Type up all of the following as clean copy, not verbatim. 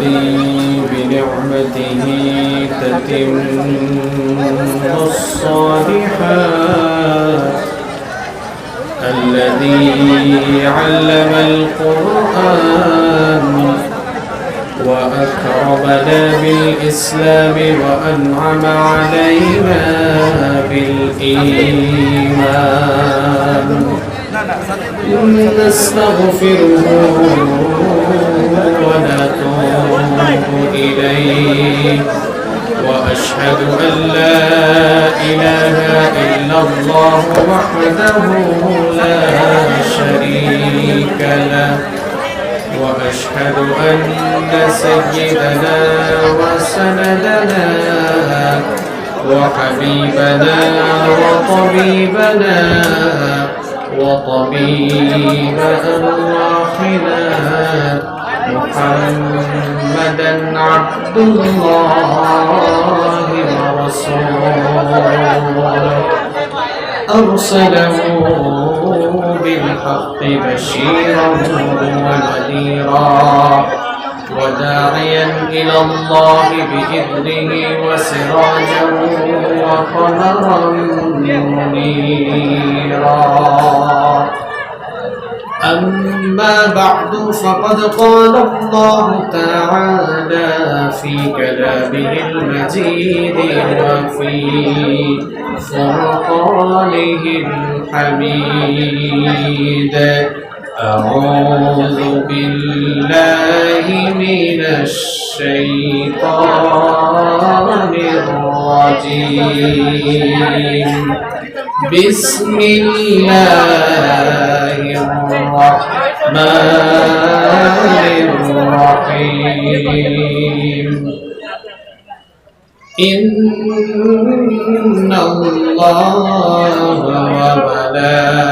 الذي بنعمته تتم الصالحات الذي علم القرآن وأكرمنا بالإسلام وأنعم علينا بالإيمان نستغفره ونتوب إليه وأشهد أن لا إله إلا الله وحده لا شريك له وأشهد أن سيدنا وسندنا وحبيبنا وطبيبنا وطبيب أرواحنا محمدا عبد الله ورسوله أرسله بالحق بشيرا ونذيرا وداعيا إلى الله بإذنه وسراجا وقمرا منيرا أما بعد فقد قال الله تعالى في كلامه المجيد وفي فرقانه الحميد أعوذ بالله من الشيطان الرجيم بسم الله الرحمن الرحيم إن الله وملائكته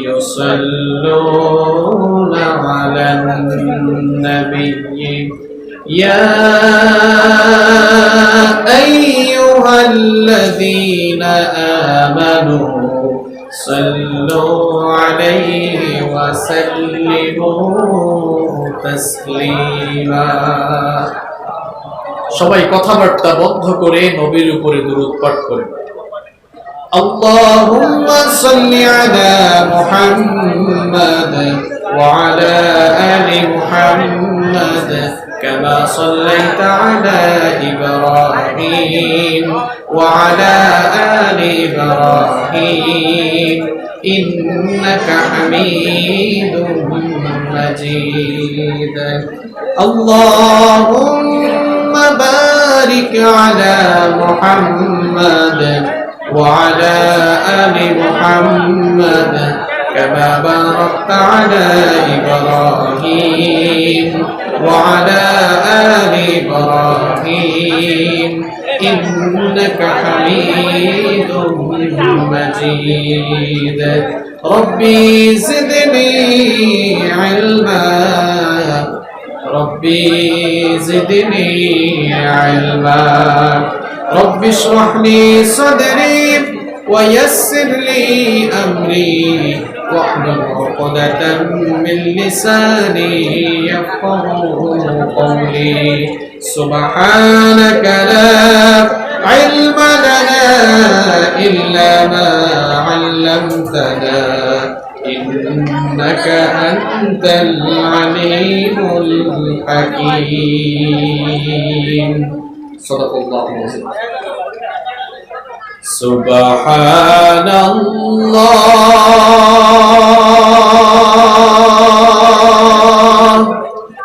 يصلون على النبي يا أيها الذين آمنوا صلوا عليه وسلموا تسليما সবাই কথাবার্তা বন্ধ করে নবীর উপরে দরুদ পাঠ করেন আল্লাহুম্মা সাল্লি আলা মুহাম্মাদ ওয়া আলা আলি মুহাম্মাদ كما صليت على إبراهيم وعلى آل إبراهيم إنك حميد مجيد اللهم بارك على محمد وعلى آل محمد كما باركت على إبراهيم وعلى آل إبراهيم إنك حميد مجيد ربي زدني علما ربي زدني علما رب اشرح لي صدري ويسر لي أمري واحلل عقدة من لساني يفقهوا قولي سبحانك لا علم لنا إلا ما علمتنا إنك أنت العليم الحكيم صدق الله العظيم سبحان الله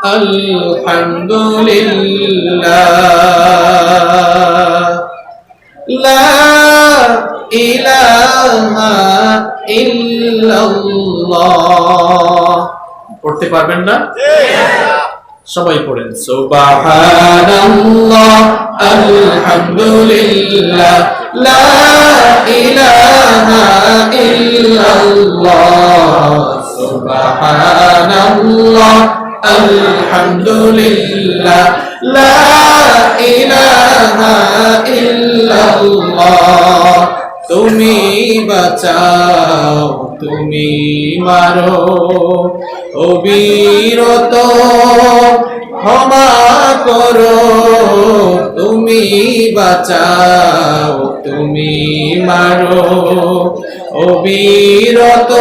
الحمد لله لا إله إلا الله পড়তে পারবেন না সবাই পড়েন সুবহানাল্লাহ আলহামদুলিল্লাহ লা ইলাহা ইল্লাল্লাহ সুবহানাল্লাহ আলহামদুলিল্লাহ লা ইলাহা ইল্লাল্লাহ তুমি বাঁচাও তুমি মারো অবিরত ক্ষমা করো তুমি বাঁচাও তুমি মারো অবিরত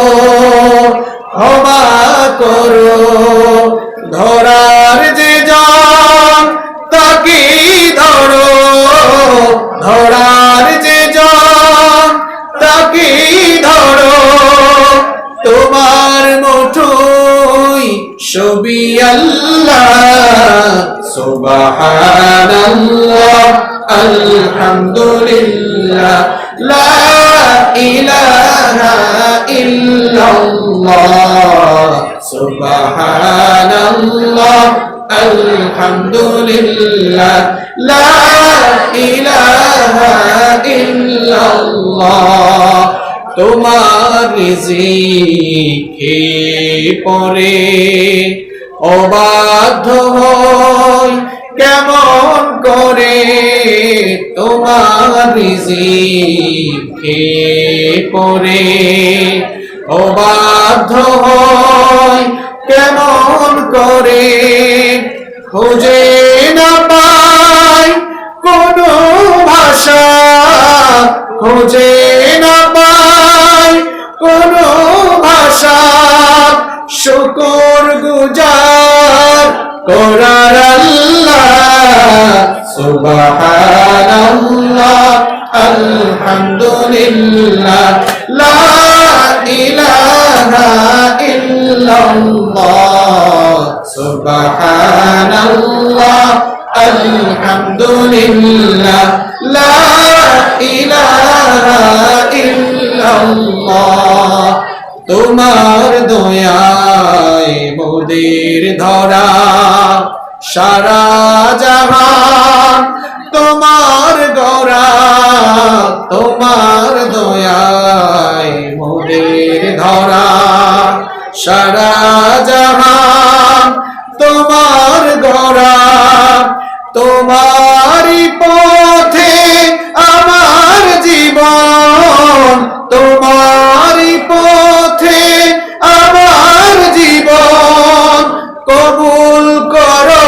ক্ষমা করো ধরার যে জন তাকে ধরো ধরার যে জন তাকে ধরো তোমার মুঠোয় ছবি আল্লাহ সুবহানাল্লাহ আলহামদুলিল্লাহ লা ইলাহা ইল্লাল্লাহ সুবহানাল্লাহ আলহামদুলিল্লাহ লা ইলাহা ইল্লাল্লাহ তোমার রিজিকে পরে অবাধ্য হই কেমন করে তোমার রিজিকে পরে অবাধ্য হই কেমন করে খুঁজে না পাই কোনো ভাষা খুঁজে না পাই কোনো ভাষা শুকর গুজার করার আল্লাহ সুবহানাল্লাহ আলহামদুলিল্লাহ লা ইলাহা ইল্লাল্লাহ সুবহানাল্লাহ আলহামদুলিল্লাহ লা ইলাহা ইল্লাল্লাহ তোমার দয়ায় মোদের ধরা সারা জাহান তোমার গড়া তোমার দয়ায় মোদের ধরা সারা জাহান তোমার গড়া তোমারই পথে আমার জীবন তোমারই পথে আমার জীবন কবুল করো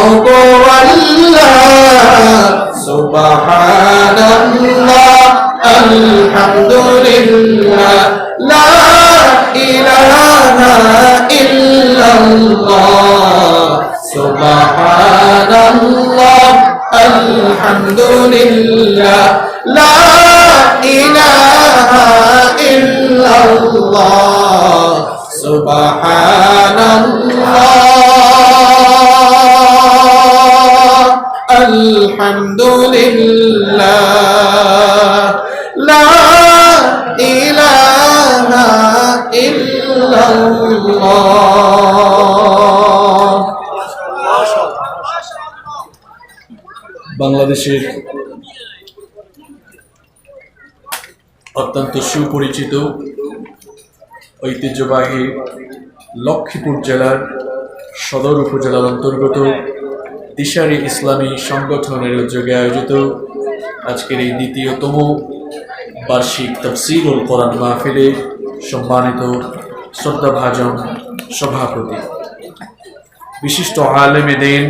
ওগো আল্লাহ সুবহানাল্লাহ আলহামদুলিল্লাহ লা ইলাহা ইল্লাল্লাহ সুবহানাল্লাহ আলহামদুলিল্লাহ লা ইলাহা ইল্লাল্লাহ সুবহানাল্লাহ আলহামদুলিল্লাহ লা ইলাহা ইল্লাল্লাহ। বাংলাদেশের অত্যন্ত সুপরিচিত ঐতিহ্যবাহী লক্ষ্মীপুর জেলার সদর উপজেলার অন্তর্গত দিশারি ইসলামী সংগঠনের উদ্যোগে আয়োজিত আজকের এই দ্বিতীয়তম বার্ষিক তাফসীরুল কোরআন মাহফিলে সম্মানিত শ্রদ্ধাভাজন সভাপতি বিশিষ্ট আলেমে দ্বীন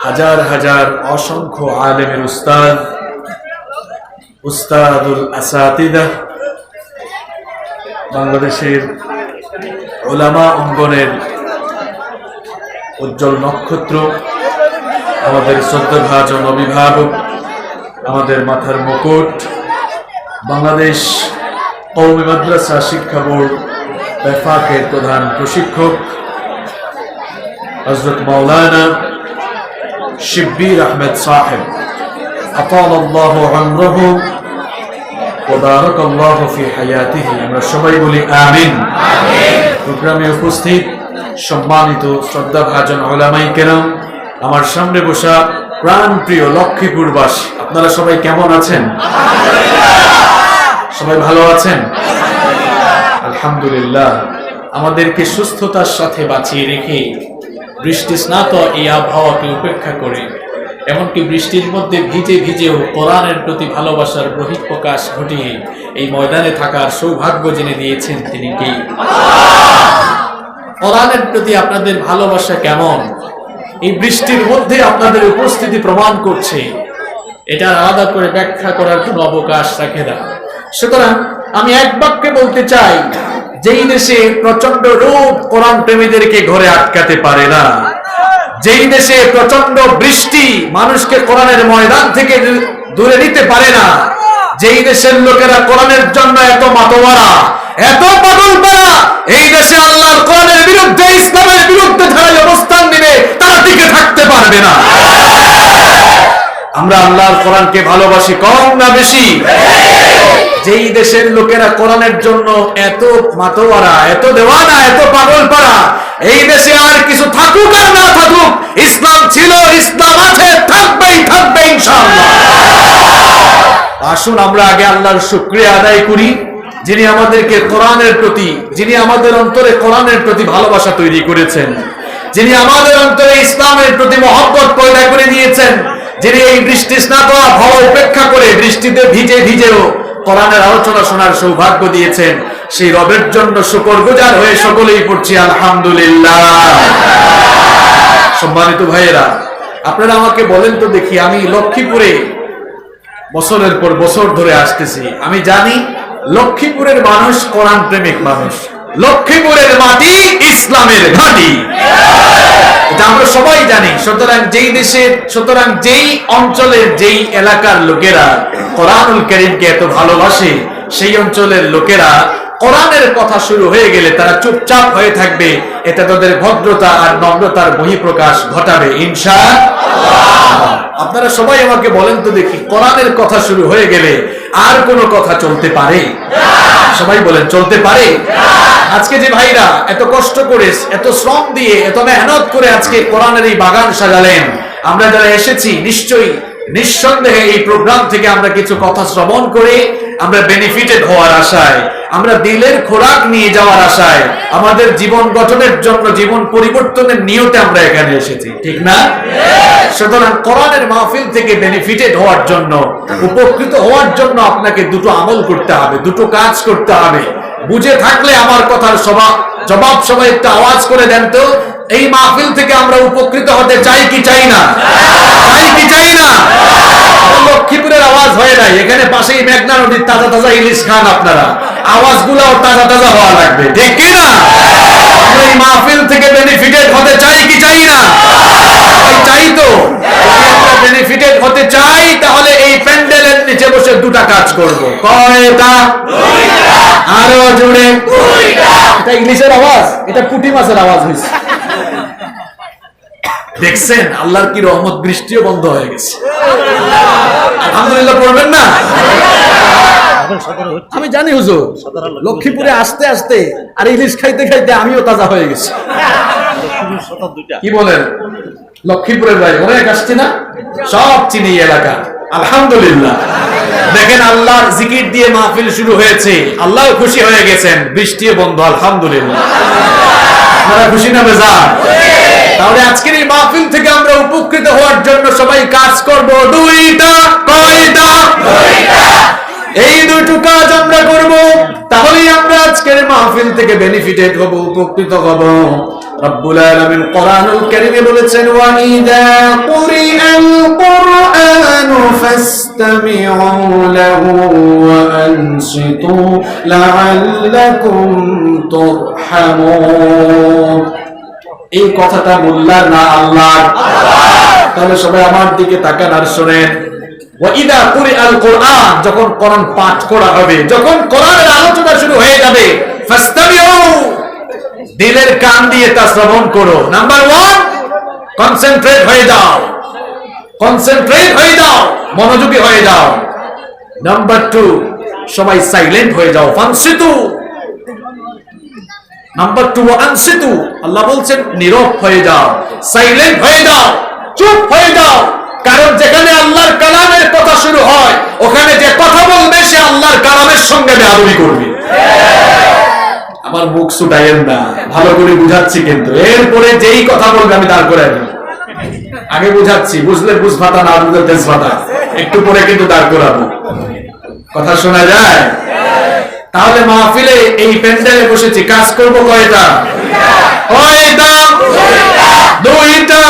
হাজার হাজার অসংখ্য আলেমের উস্তাদুল আসাতিদা বাংলাদেশের উলামা অঙ্গনের উজ্জ্বল নক্ষত্র আমাদের শ্রদ্ধাভাজন অভিভাবক আমাদের মাথার মুকুট বাংলাদেশ কওমি মাদ্রাসা শিক্ষা বোর্ড বেফাকের প্রধান প্রশিক্ষক হযরত মাওলানা শিব্বির আহমেদ সাহেব আতালাল্লাহু উমরাহু ওয়া বারাকাল্লাহু ফি হায়াতিহি আমরা সবাই বলি আমিন আমিন। প্রোগ্রামে উপস্থিত সম্মানিত শ্রদ্ধাভাজন উলামায়ে কেরাম আমার সামনে বসা প্রাণপ্রিয় লক্ষ্মীপুরবাসী আপনারা সবাই কেমন আছেন? সবাই ভালো আছেন? আলহামদুলিল্লাহ। আমাদেরকে সুস্থতার সাথে বাঁচিয়ে রেখে বৃষ্টি স্নাত এই আবহাওয়াকে উপেক্ষা করে এমনকি বৃষ্টির মধ্যে ভিজে ভিজেও কোরআনের প্রতি ভালোবাসার বহিঃপ্রকাশ ঘটিয়ে এই ময়দানে থাকার সৌভাগ্য জেনে দিয়েছেন তিনি কে? কোরআনের প্রতি আপনাদের ভালোবাসা কেমন এই বৃষ্টির মধ্যে আপনাদের উপস্থিতি প্রমাণ করছে। এটা আলাদা করে ব্যাখ্যা করার কোনো অবকাশ রাখে না। সুতরাং আমি এক বাক্যে বলতে চাই, যেই দেশে প্রচন্ড রোদ কোরআন প্রেমীদেরকে ঘরে আটকাতে পারে না, যেই দেশে প্রচন্ড বৃষ্টি মানুষকে কোরআনের ময়দান থেকে দূরে নিতে পারে না, যেই দেশের লোকেরা কোরআনের জন্য এত মাতোয়ারা, এত পাগল পারা, এই দেশে আল্লাহর কোরআনের বিরুদ্ধে, ইসলামের বিরুদ্ধে যারা অবস্থান নেবে তারা টিকে থাকতে পারবে না। আমরা আল্লাহর কোরআনকে ভালোবাসি কম না বেশি? যেই দেশের লোকেরা কোরআনের জন্য এত মাতোয়ারা, এত দেওয়ানা, এত পাগল পারা, এই দেশে আর কিছু থাকুক আর না থাকুক, ইসলাম ছিল, ইসলাম আছে, থাকবেই থাকবে ইনশাআল্লাহ। আসুন আমরা আগে আল্লাহর শুকরিয়া আদায় করি, যিনি আমাদেরকে কোরআনের প্রতি, যিনি আমাদের অন্তরে কোরআনের প্রতি ভালোবাসা তৈরি করেছেন, যিনি আমাদের অন্তরে ইসলামের প্রতি মহব্বত পয়দা করে দিয়েছেন, যিনি এই বৃষ্টি স্নাত হওয়া উপেক্ষা করে বৃষ্টিতে ভিজে ভিজেও কোরআনের আলোচনা শোনার সৌভাগ্য দিয়েছেন। সেই রবের জন্য শুকরগুজার হয়ে সকলেই পড়ছি আলহামদুলিল্লাহ। সম্মানিত ভাইয়েরা, আপনারা আমাকে বলেন তো দেখি, আমি লক্ষ্মীপুরে বছরের পর বছর ধরে আসতেছি, আমি জানি লক্ষ্মীপুরের মানুষ কোরআন প্রেমিক মানুষ, লক্ষ্মীপুরের মাটি ইসলামের ঘাঁটি, এটা আমরা সবাই জানি। সুতরাং যেই অঞ্চলের, যেই এলাকার লোকেরা কোরআনুল কারীমকে এত ভালোবাসে, সেই অঞ্চলের লোকেরা কোরআনের কথা শুরু হয়ে গেলে তারা চুপচাপ হয়ে থাকবে। এটা তাদের ভদ্রতা আর নম্রতার বহিঃপ্রকাশ ঘটাবে ইনশাআল্লাহ। আপনারা সবাই আমাকে বলেন তো দেখি, কোরআনের কথা শুরু হয়ে গেলে আর কোনো কথা চলতে পারে? সবাই বলেন, চলতে পারে? আজকে যে ভাইরা এত কষ্ট করে, এত শ্রম দিয়ে, এত মেহনত করে আজকে কোরআনের এই বাগান সাজালেন, আমরা যারা এসেছি নিশ্চয়ই নিঃসন্দেহে এই প্রোগ্রাম থেকে আমরা কিছু কথা শ্রবণ করে আমরা বেনিফিটেড হওয়ার আশায়, আমরা দিলের খোরাক নিয়ে যাওয়ার আশায়, আমাদের জীবন গঠনের জন্য, জীবন পরিবর্তনের নিয়তে আমরা এখানে এসেছি, ঠিক না? সুতরাং কোরআনের মাহফিল থেকে বেনিফিটেড হওয়ার জন্য, উপকৃত হওয়ার জন্য আপনাকে দুটো আমল করতে হবে, দুটো কাজ করতে হবে। বুঝে থাকলে আমার কথার জবাব সবাই একটু আওয়াজ করে দেন তো, এই মাহফিল থেকে আমরা উপকৃত হতে চাই কি চাই না? চাই কি চাই না? লক্ষ্মীপুরের আওয়াজ হয় নাই, এখানে পাশেই মেঘনা নদীর তাজা তাজা ইলিশ খান আপনারা, আওয়াজগুলোও তাজা তাজা হওয়া লাগবে, ঠিক কি না? আমরা এই মাহফিল থেকে বেনিফিটেড হতে চাই কি চাই না? চাই তো। আমরা বেনিফিটেড হতে চাই, তাহলে এই প্যান্ডেলের নিচে বসে দুটা কাজ করব। কয়টা? আরো জোরে। এটা ইংলিশের আওয়াজ, এটা পুঁটি মাছের আওয়াজ হয়েছে। দেখছেন আল্লাহর কি রহমত, বৃষ্টিও বন্ধ হয়ে গেছে। আলহামদুলিল্লাহ পড়বেন না? আমি জানি হুজুর, লক্ষ্মীপুরে আসতে আসতে আর ইলিশ খাইতে খাইতে আমিও তাজা হয়ে গেছি। কি বলেন? লক্ষ্মীপুরের ভাই অনেক আসছে না, সব চিনি এলাকা। আলহামদুলিল্লাহ। দেখেন আল্লাহর জিকির দিয়ে মাহফিল শুরু হয়েছে, আল্লাহ খুশি হয়ে গেছেন, বৃষ্টিও বন্ধ। আলহামদুলিল্লাহ। আপনারা খুশি না বেজার? তাহলে আজকের এই মাহফিল থেকে আমরা উপকৃত হওয়ার জন্য সবাই কাজ করব দুইটা। কয়টা? এই দুটো কাজ আমরা করব, তাহলেই আমরা আজকের মাহফিল থেকে বেনিফিটেড হব, উপকৃত হব। রব্বুল আলামিন কোরআনুল কারীমে বলেছেন, ওয়া ইযা কুরিআল কুরআনু ফাসতামিউ লাহু ওয়া আনসিতু লাআল্লাকুম তুরহামুন। এই কথাটা মোল্লার না আল্লাহর? তাহলে সবাই আমার দিকে তাকান আর শোনেন। ওয়া ইযা কুরিআল কুরআন, যখন কোরআন পাঠ করা হবে, যখন কোরআনের আলোচনা শুরু হয়ে যাবে, ফাসতামিউ, দিলের কান দিয়ে তা শ্রবণ করো। নাম্বার 1, কনসেন্ট্রেট হয়ে যাও, কনসেন্ট্রেট হয়ে যাও, মনোযোগী হয়ে যাও। নাম্বার 2, সবাই সাইলেন্ট হয়ে যাও, ফানসিতু। নাম্বার 2, আনসিতু, আল্লাহ বলছেন নীরব হয়ে যাও, সাইলেন্ট হয়ে যাও, চুপ হয়ে যাও। কারণ যেখানে আল্লাহর কালামের কথা শুরু হয়, ওখানে যে কথা বলবে সে আল্লাহর কালামের সঙ্গে বেয়াদবি করবে। আমার মুখ ছুটাইয়েন না, ভালো করে বুঝাচ্ছি কিন্তু। এরপরে যেই কথা বলবে আমি দাঁড় করে দেব, আগে বুঝাচ্ছি, বুঝলে বুঝ ভাতা, না বুঝলে তেজ ভাতা। একটু পরে কিন্তু দাঁড় করাবো। কথা শোনা যায়? তাহলে মাহফিলে এই প্যান্ডেলে বসেছি, কাজ করব কয়টা? কয়টা? দুইটা।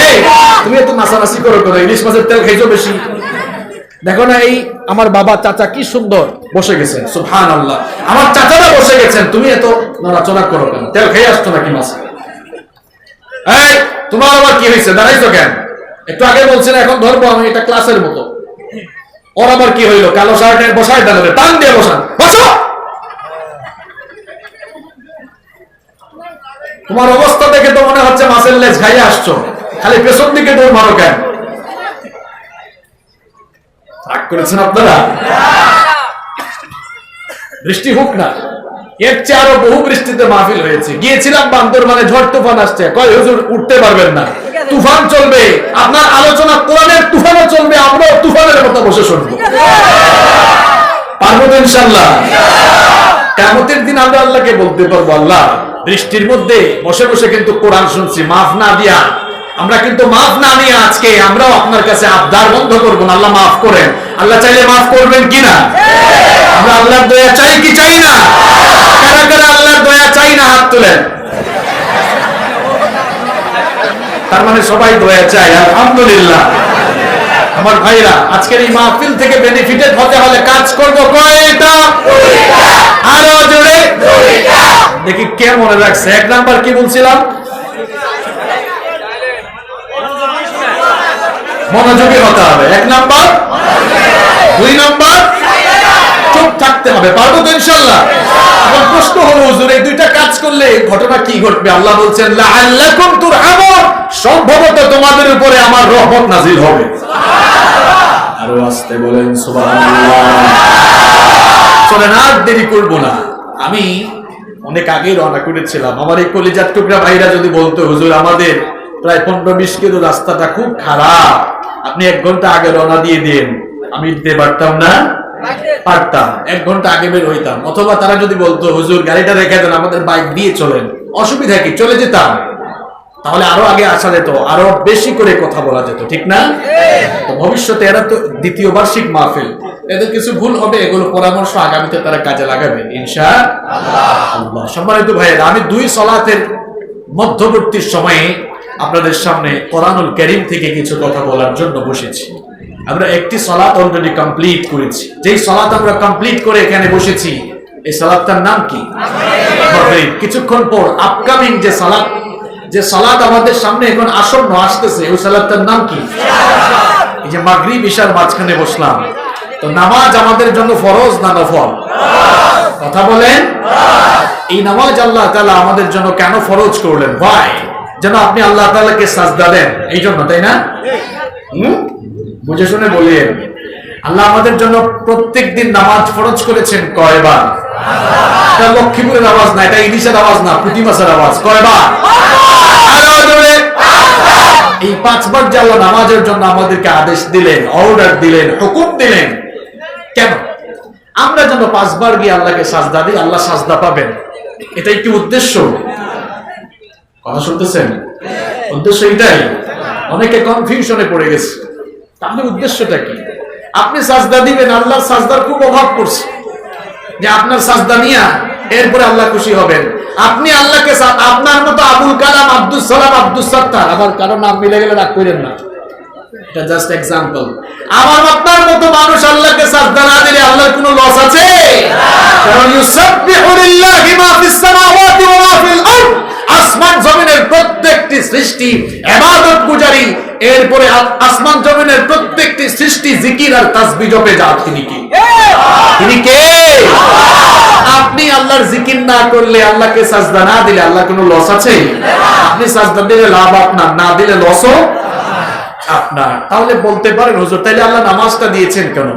এই তুমি এত নাচানাচি করো কেন? ইলিশ মাছের তেল খাইছো বেশি। দেখো না, এই আমার বাবা চাচা কি সুন্দর বসে গেছেন, সুবহানাল্লাহ। আমার চাচারা বসে গেছেন, তুমি এত নড়াচড়া করো কেন? তেল খেয়ে আসছো নাকি মাছ? এই তোমার আবার কি হয়েছে, দাঁড়াইছো কেন? একটু আগে বলছেন এখন ধরবো আমি, এটা ক্লাসের মতো। ওর আবার কি হইলো? কালো শার্টের বসায় দাঁড়াবে, টান দিয়ে বসান, বসো। তোমার অবস্থা দেখে তো মনে হচ্ছে মাছের লেজ খাইয়ে আসছো, খালি পেছন দিকে দৌড় মারো কেন? রাগ করেছেন আপনারা? বৃষ্টি হোক না, এর চেয়ে আরো বহু বৃষ্টিতে মাহফিল হয়েছে। গিয়েছিলাম বান্দরবানে, ঝড় তুফান আসছে, কয় হুজুর উঠতে পারবেন না, তুফান চলবে, আপনার আলোচনা কোরআনের তুফানও চলবে, আমরাও তুফানের মতো বসে শুনবো। পারবো তো ইনশাআল্লাহ? কিয়ামতের দিন আমরা আল্লাহকে বলতে পারবো, আল্লাহ বৃষ্টির মধ্যে বসে বসে কিন্তু কোরআন শুনছি, মাফ না দিয়া, আমরা কিন্তু মাফ না নিয়ে আজকে আমরাও আপনার কাছে আবদার বন্ধ করবো না, আল্লাহ মাফ করেন। আল্লাহ চাইলে মাফ করবেন কিনা? আমরা আল্লাহর দয়া চাই কি চাই না? কারা কারা আল্লাহর দয়া চাই না? হাত তুলেন। তার মানে সবাই দয়া চাই, আলহামদুলিল্লাহ। আমার ভাইরা, আজকের এই মাহফিল থেকে বেনিফিটেড হতে হলে কাজ করবো কয়টা? আরো জোরে দেখি কে মনে রাখছে। এক নাম্বার কি বলছিলাম? মনোযোগী হতে হবে, এক নাম্বার। দুই নাম্বার চুপ থাকতে হবে। পারবো তো ইনশাআল্লাহ? এখন প্রশ্ন হলো, হুজুর এই দুইটা কাজ করলে ঘটনা কি ঘটবে? আল্লাহ বলছেন লাআল্লাকুম তুরহামুন, সম্ভবত তোমাদের উপরে আমার রহমত নাযিল হবে। আরো আস্তে বলেন সুবহানাল্লাহ। চলেন আর দেরি করব না। আমি অনেক আগে রওনা করেছিলাম। আমার এই কলিজার টুকরা ভাইরা যদি বলতো, হুজুর আমাদের প্রায় 15-20 কিলো রাস্তাটা খুব খারাপ, আপনি 1 ঘন্টা আগে রওনা দিয়ে দিন, আমি দিতে পারতাম না? পারতাম। 1 ঘন্টা আগে বের হইতাম। অথবা তারা যদি বলতো, হুজুর গাড়িটা রেখে দেন, আমাদের বাইক দিয়ে চলেন, অসুবিধা কি? চলে যেতাম। তাহলে আরো আগে আসা যেত, আরো বেশি করে কথা বলা যেত, ঠিক না? তো ভবিষ্যতে এরা তো দ্বিতীয় বার্ষিক মাহফিল, এদের কিছু ভুল হবে, এগুলো পরামর্শ আগামীতে তারা কাজে লাগাবে ইনশাআল্লাহ। সম্মানিত ভাইয়েরা, আমি 2 সালাতের মধ্যবর্তী সময়ে আপনাদের সামনে কোরআনুল কারীম থেকে কিছু কথা বলার জন্য বসেছি। আমরা একটি সালাত অলরেডি কমপ্লিট করেছি। যেই সালাত আমরা কমপ্লিট করে এখানে বসেছি, এই সালাতটার নাম কি? মাগরিব। কিছুক্ষণ পর আপকামিং যে সালাত আমাদের সামনে এখন আসন্ন আসতেছে, ওই সালাতটার নাম কি? এই যে মাগরিব ইশার মাঝখানে বসলাম। তো নামাজ আমাদের জন্য ফরজ না নফল? কথা বলেন। এই নামাজ আল্লাহ তাআলা আমাদের জন্য কেন ফরজ করলেন? ভাই, যেন আপনি আল্লাহ তাআলাকে সাজদা দেন, এই জন্য, তাই না? বুঝে শুনে বলেন। আল্লাহ আমাদের জন্য প্রত্যেকদিন নামাজ ফরজ করেছেন কয়বার? এটা লক্ষ্মীপুরের আওয়াজ না, এটা ইলিশের আওয়াজ না, পুঁটি মাছের আওয়াজ। কয়বার? এই 5 বার যে আল্লাহ নামাজের জন্য আমাদেরকে আদেশ দিলেন, অর্ডার দিলেন, হুকুম দিলেন, কেন? আমরা যেন 5 বার গিয়ে আল্লাহকে সাজদা দিই, আল্লাহ সাজদা পাবেন। এটাই কি উদ্দেশ্য? কথা শুনতেছেন? উদ্দেশ্য এটাই। অনেকে কনফিউশনে পড়ে গেছে, তাহলে উদ্দেশ্যটা কি? আপনি সাজদা দিবেন, আল্লাহর সাজদার খুব অভাব পড়ছে, যে আপনার সাজদা নিয়া এরপরে আল্লাহ খুশি হবেন। আপনি আল্লাহকে, আপনার মতো আবুল কালাম, আব্দুল সালাম, আব্দুল সাত্তার, আবার কারো নাম মিলে গেলে রাগ করেন না, এটা জাস্ট এক্সাম্পল। আমার আপনার মতো মানুষ আল্লাহকে সাজদা না দিলে আল্লাহর কোনো লস আছে? কারণ ইউসাব্বিহু লিল্লাহি মা ফিস সামাওয়াতি ওয়া মা ফিল আরদ, আসমান জমিনের প্রত্যেকটি সৃষ্টি ইবাদত গুজারি, এরপরে আসমান জমিনের প্রত্যেকটি সৃষ্টি জিকির আর তাসবিহ জপে যায়। তিনি কি? তিনি কে? আপনি আল্লাহর জিকির না করলে, আল্লাহকে সাজদা না দিলে আল্লাহ কোনো লস আছে? আপনি সাজদা দিলে লাভ আপনার, না দিলে লসও আপনার। তাহলে বলতে পারেন, হুজুর তাইলে আল্লাহ নামাজটা দিয়েছেন কেন?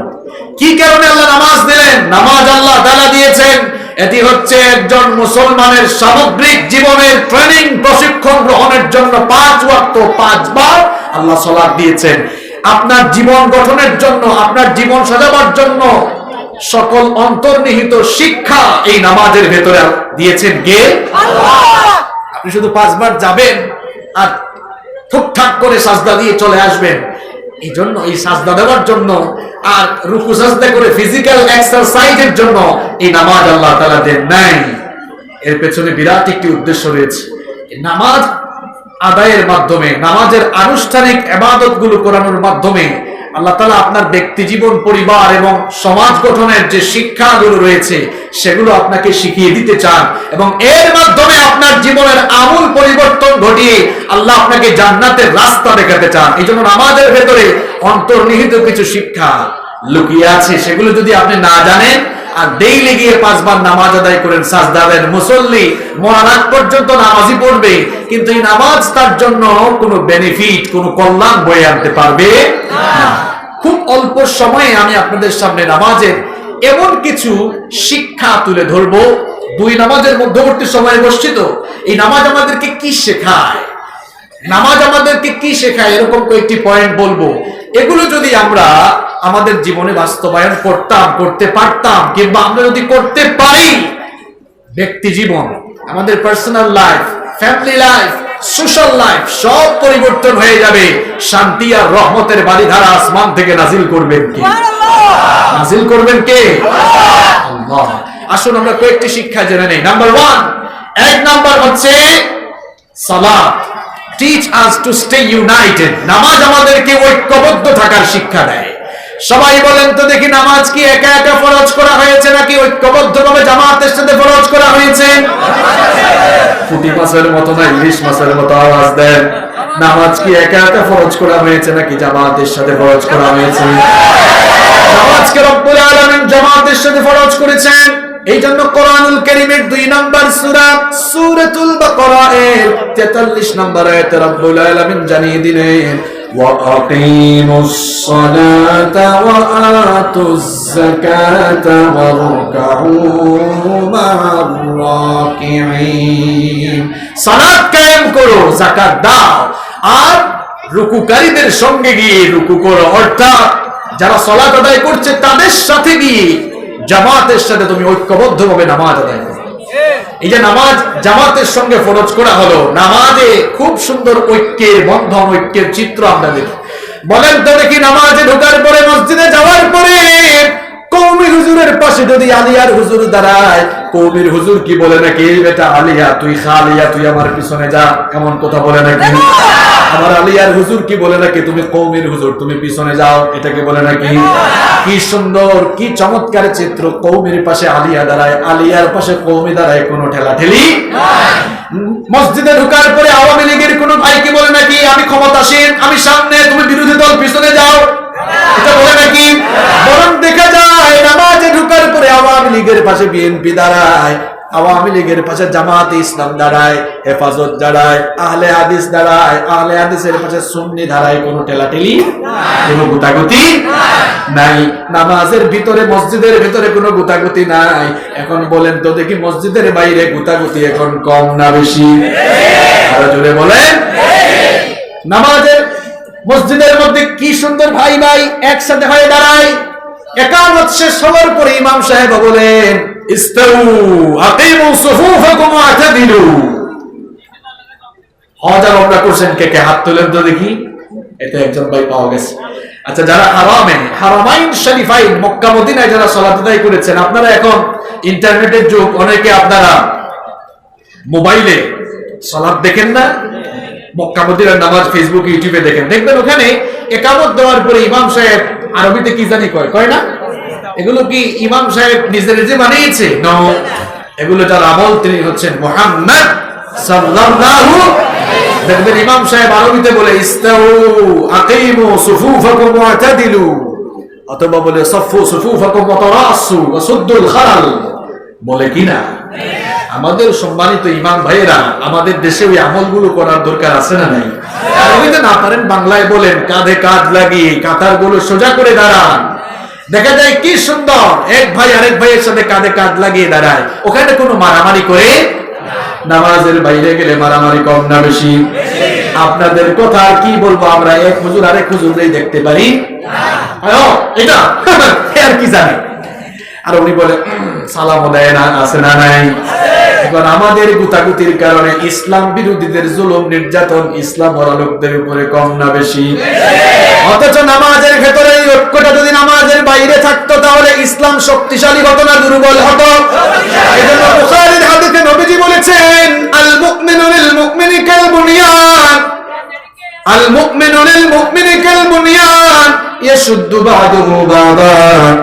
কি কারণে আল্লাহ নামাজ দিলেন? নামাজ আল্লাহ তাআলা দিয়েছেন, এটি হচ্ছে একজন মুসলমানের সামগ্রিক জীবনের ট্রেনিং, প্রশিক্ষণ গ্রহণের জন্য। 5 ওয়াক্ত 5 বার আল্লাহ সালাত দিয়েছেন আপনার জীবন গঠনের জন্য, আপনার জীবন সাজাবার জন্য। সকল অন্তর্নিহিত শিক্ষা এই নামাজের ভেতরে দিয়েছেন কে? আল্লাহ। আপনি শুধু 5 বার যাবেন আর ঠুকঠাক করে সাজদা দিয়ে চলে আসবেন। এই জন্য এই সাজদা দেওয়ার জন্য আর রুকু সাজদা করে ফিজিক্যাল এক্সারসাইজের জন্য এই নামাজ আল্লাহ তাআলা দেন নাই। এর পেছনে বিরাট একটি উদ্দেশ্য রয়েছে। নামাজ আদায়ের মাধ্যমে, নামাজের আনুষ্ঠানিক ইবাদতগুলো করানোর মাধ্যমে আল্লাহ তাআলা আপনার ব্যক্তি জীবন, পরিবার এবং সমাজ গঠনের যে শিক্ষাগুলো রয়েছে সেগুলো আপনাকে শিখিয়ে দিতে চান, এবং এর মাধ্যমে আপনার জীবনের আমূল পরিবর্তন ঘটিয়ে আল্লাহ আপনাকে জান্নাতের রাস্তা দেখাতে চান। এই জন্য নামাজের ভেতরে অন্তর্নিহিত কিছু শিক্ষা লুকিয়ে আছে, সেগুলো যদি আপনি না জানেন আর ডেইলি গিয়ে 5 বার নামাজ আদায় করেন, সাজদা দেন, মুসল্লি মরার আগ পর্যন্ত নামাজই পড়বে, কিন্তু এই নামাজ তার জন্য কোনো বেনিফিট, কোনো কল্যাণ বয়ে আনতে পারবে না। খুব অল্প সময়ে আমি আপনাদের সামনে নামাজের এমন কিছু শিক্ষা তুলে ধরবো। 2 নামাজের মধ্যবর্তী সময়ে বসছি তো, এই নামাজ আমাদেরকে কি শেখায়, নামাজ আমাদেরকে কি শেখায়, এরকম কয়েকটি পয়েন্ট বলবো। এগুলো যদি আমরা আমাদের জীবনে বাস্তবায়ন করতাম, করতে পারতাম, কিংবা আমরা যদি করতে পারি, ব্যক্তি জীবন, আমাদের personal life, family life, social life সব পরিবর্তন হয়ে যাবে। শান্তি আর রহমতের বাড়িধারা আসমান থেকে নাজিল করবেন কে? নাজিল করবেন কে? আল্লাহ। আসুন আমরা কয়েকটি শিক্ষা জেনে নেই। নাম্বার 1, 1 নাম্বার হচ্ছে সালাত। Teach us to stay united. নামাজ আমাদেরকে ঐক্যবদ্ধ থাকার শিক্ষা দেয়। সবাই বলেন তো দেখি, নামাজ কি একা একা ফরজ করা হয়েছে নাকি ঐক্যবদ্ধভাবে জামাতের সাথে ফরজ করা হয়েছে? পুঁটি মাছের মতো না ইলিশ মাছের মতো আওয়াজ দেন। নামাজ কি একা একা ফরজ করা হয়েছে নাকি জামাতের সাথে ফরজ করা হয়েছে? নামাজকে রব্বুল আলামিন জামাতের সাথে ফরজ করেছেন। এই জন্য কোরআনুল কারীমের 2 নম্বর সূরা সূরাতুল বাকারা এর 43 নম্বর আয়াতে রব্বুল আলামিন জানিয়ে দিলেন, ওয়া আকিমুস সালাতা ওয়া আতুজ যাকাতা ওয়ারকাউ মা'আর রাকিঈন। সালাত কায়েম করো, যাকাত দাও, আর রুকুকারীদের সঙ্গে গিয়ে রুকু করো। অর্থাৎ যারা সালাত আদায় করছে তাদের সাথে গিয়ে জামাতের সাথে তুমি ঐক্যবদ্ধভাবে নামাজ আদায় করো। এই যে নামাজ জামাতের সঙ্গে ফরজ করা হলো, নামাজে খুব সুন্দর ঐক্যের বন্ধন, ঐক্যের চিত্র আমরা দেখি। বলেন তো দেখি, নামাজে ঢোকার পরে, মসজিদে যাওয়ার পরে কওমি হুজুরের পাশে যদি আলিয়ার হুজুর দাঁড়ায়, কওমির হুজুর কি বলে নাকি, বেটা আলিয়া তুই খালিয়া, তুই আমার পিছনে যা, এমন কথা বলে নাকি? আমার আলিয়ার হুজুর কি বলে নাকি, তুমি কওমির হুজুর, তুমি পিছনে যাও, এটাকে বলে নাকি? কি সুন্দর, কি চমৎকার চিত্র। কওমির পাশে আলিয়া দাঁড়ায়, আলিয়ার পাশে কওমি দাঁড়ায়, কোনো ঠেলাঠেলি নাই। মসজিদে ঢোকার পরে আওয়ামী লীগের কোনো ভাই কি বলে নাকি, আমি ক্ষমতাসীন, আমি সামনে, তুমি বিরোধী দল পিছনে যাও, এটা বলে নাকি? বরং দেখা যায় নামাজে ঢোকার পরে আওয়ামী লীগের পাশে বিএনপি দাঁড়ায়, আওয়ামী লীগের পাশে জামাতে ইসলাম দাঁড়ায়, হেফাজত দাঁড়ায়, আহলে হাদিস দাঁড়ায়, আহলে হাদিসের পাশে সুন্নি দাঁড়ায়, কোনো ঠেলাঠেলি, কোনো গুতাগুতি নাই। নামাজের ভিতরে, মসজিদের ভিতরে কোনো গুতাগুতি নাই। এখন বলেন তো দেখি, মসজিদের বাইরে গুতাগুতি এখন কম না বেশি? আরো জোরে বলেন। নামাজের মসজিদের মধ্যে কি সুন্দর ভাই ভাই একসাথে হয়ে দাঁড়ায়। ইকামত শেষ হওয়ার পরে ইমাম সাহেব বলেন, ইস্তাউ আকিমু সুফুফাকুম ওয়াতাদিলু। হজ আর উমরা করছেন কে কে? হাত তোলেন তো দেখি। এটা একজন ভাই পাওয়া গেছে। আচ্ছা, যারা হারামাইন শরীফাইন মক্কা মদিনায় যারা সালাত আদায় করেছেন, আপনারা এখন ইন্টারনেটের যুগ, অনেকে আপনারা মোবাইলে সালাত দেখেন না? মক্কা মদিনার নামাজ ফেসবুক, ইউটিউবে দেখেন, দেখবেন ওখানে ইকামত দেওয়ার পরে ইমাম সাহেব আরবিতে কি জানি কয় না? এগুলো কি ইমাম সাহেব নিজে নিজে বানিয়েছে? না, এগুলো যার আমল তিনি হচ্ছেন মুহাম্মদ সাল্লাল্লাহু। দেখবেন ইমাম সাহেব আরবিতে বলে ইস্তাউ আকিমু সুফুফাকুম ওয়াতাদিলু, অথবা বলে সাফফু সুফুফাকুম ওয়াতারাসু ওয়াসুদ্দুল খালাল, বলে কিনা? আমাদের সম্মানিত ইমাম ভাইয়েরা, আমাদের দেশে ওই আমলগুলো করার দরকার আছে না নাই? আরবিতে না পারেন বাংলায় বলেন, কাঁধে কাঁধ লাগিয়ে কাতারগুলো সোজা করে দাঁড়ান। দেখা যায় কি সুন্দর, এক ভাই আরেক ভাইয়ের সাথে কাঁধে কাঁধ লাগিয়ে দাঁড়ায়, ওখানে কোনো মারামারি করে। নামাজের বাইরে গেলে মারামারি কম না বেশি? আপনাদের কথা আর কি বলবো, আমরা এক হুজুর আরেক হুজুরই দেখতে পারি এটা আর কি জানি। আর উনি বলে সালামও দেয় না, আছে না নাই? এখন আমাদের গুতাগুতির কারণে ইসলাম বিরোধীদের জুলুম নির্যাতন ইসলাম ওরা লোকদের উপরে কম না বেশি? অথচ নামাজের ভেতরে এই ঐক্যটা যদি নামাজের বাইরে থাকতো তাহলে ইসলাম শক্তিশালী হতো না দুর্বল হতো? এজন্য বুখারীর হাদিসে নবীজি বলেছেন আল মুমিনু লিল মুমিনি কাল বুনিয়ান, আল মুমিনু লিল মুমিনি কাল বুনিয়ান ইয়াশুদ্দু বা'দুহু বা'দান।